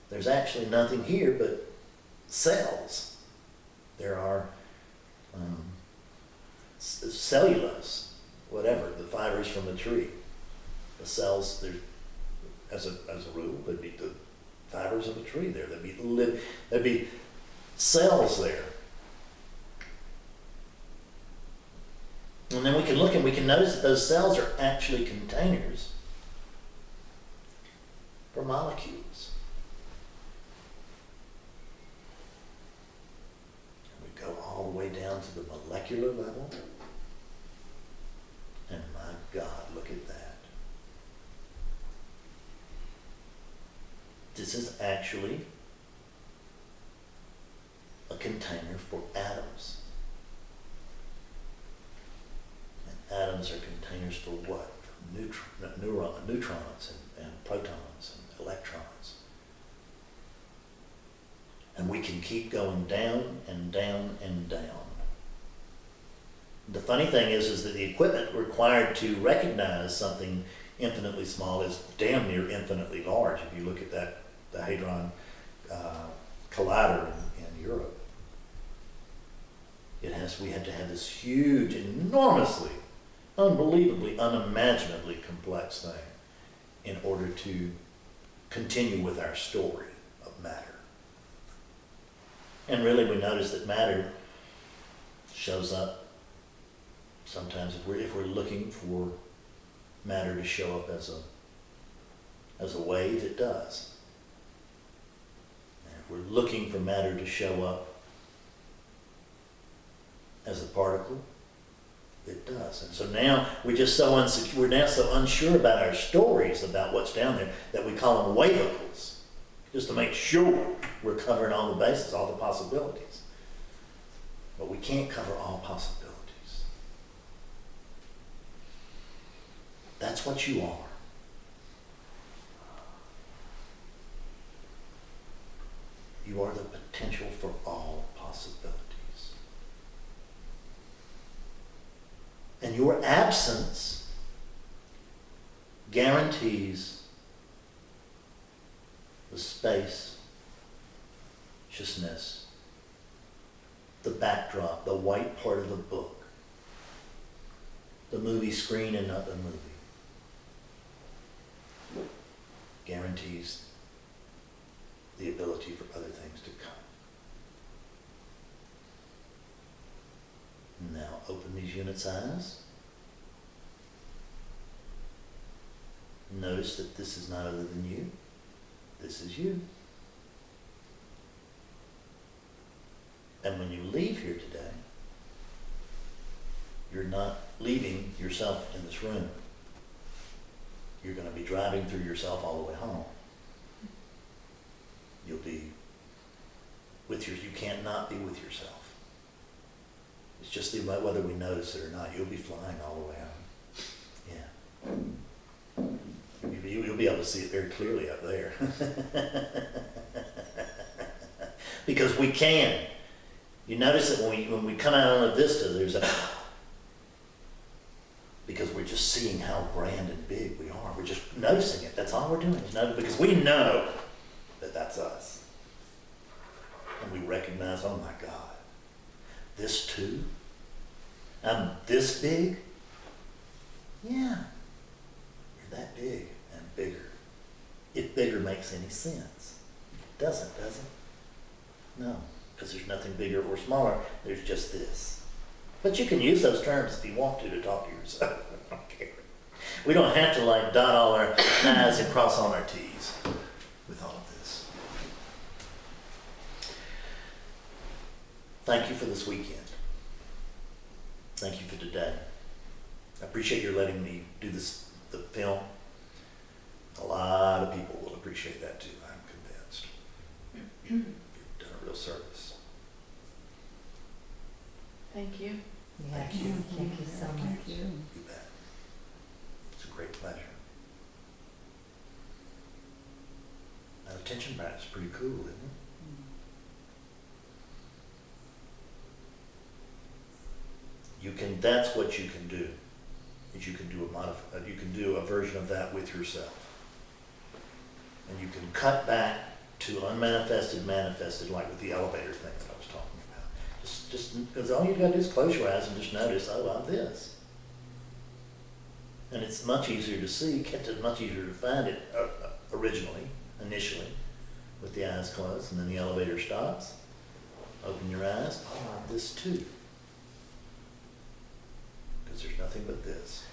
there's actually nothing here but cells. There are cellulose, whatever, the fibers from a tree. The cells, as a rule, would be the fibers of a tree there. There'd be cells there. And then we can look and we can notice that those cells are actually containers for molecules. And we go all the way down to the molecular level. And my God, look at that. This is actually a container for atoms. Atoms are containers for what? For neutrons and protons and electrons. And we can keep going down and down and down. The funny thing is that the equipment required to recognize something infinitely small is damn near infinitely large. If you look at that the Hadron Collider in Europe. We had to have this huge, enormously, unbelievably, unimaginably complex thing in order to continue with our story of matter. And really we notice that matter shows up sometimes if we're looking for matter to show up as a wave, it does. And if we're looking for matter to show up as a particle, it does. And so now we're just so we're now so unsure about our stories about what's down there that we call them wavicles, just to make sure we're covering all the bases, all the possibilities. But we can't cover all possibilities. That's what you are. You are the potential for all possibilities. And your absence guarantees the spaciousness, the backdrop, the white part of the book, the movie screen and not the movie. Guarantees the ability for other things to come. Now open these units' eyes. Notice that this is not other than you. This is you. And when you leave here today, you're not leaving yourself in this room. You're going to be driving through yourself all the way home. You'll be with you can't not be with yourself. It's just about whether we notice it or not. You'll be flying all the way home. Yeah. You'll be able to see it very clearly up there. Because we can. You notice that when we come out on a vista, there's a... Because we're just seeing how grand and big we are. We're just noticing it. That's all we're doing. Because we know that that's us. And we recognize, oh my God. This too? I'm this big? Yeah. You're that big and bigger. If bigger makes any sense. It doesn't, does it? No. Because there's nothing bigger or smaller. There's just this. But you can use those terms if you want to talk to yourself. I don't care. We don't have to like dot all our I's and cross all our T's with all of this. Thank you for this weekend. Thank you for today. I appreciate your letting me do the film. A lot of people will appreciate that too, I'm convinced. You've done a real service. Thank you. Yeah, Thank you. Thank you so much. You bet. It's a great pleasure. That attention practice is pretty cool, isn't it? That's what you can do. Is you can do a version of that with yourself. And you can cut back to unmanifested, manifested, like with the elevator thing that I was talking about. Just because all you gotta do is close your eyes and just notice, oh, I'm this. And it's much easier to see, it's much easier to find it initially, with the eyes closed, and then the elevator stops. Open your eyes, oh, I'm this too. Because there's nothing but this.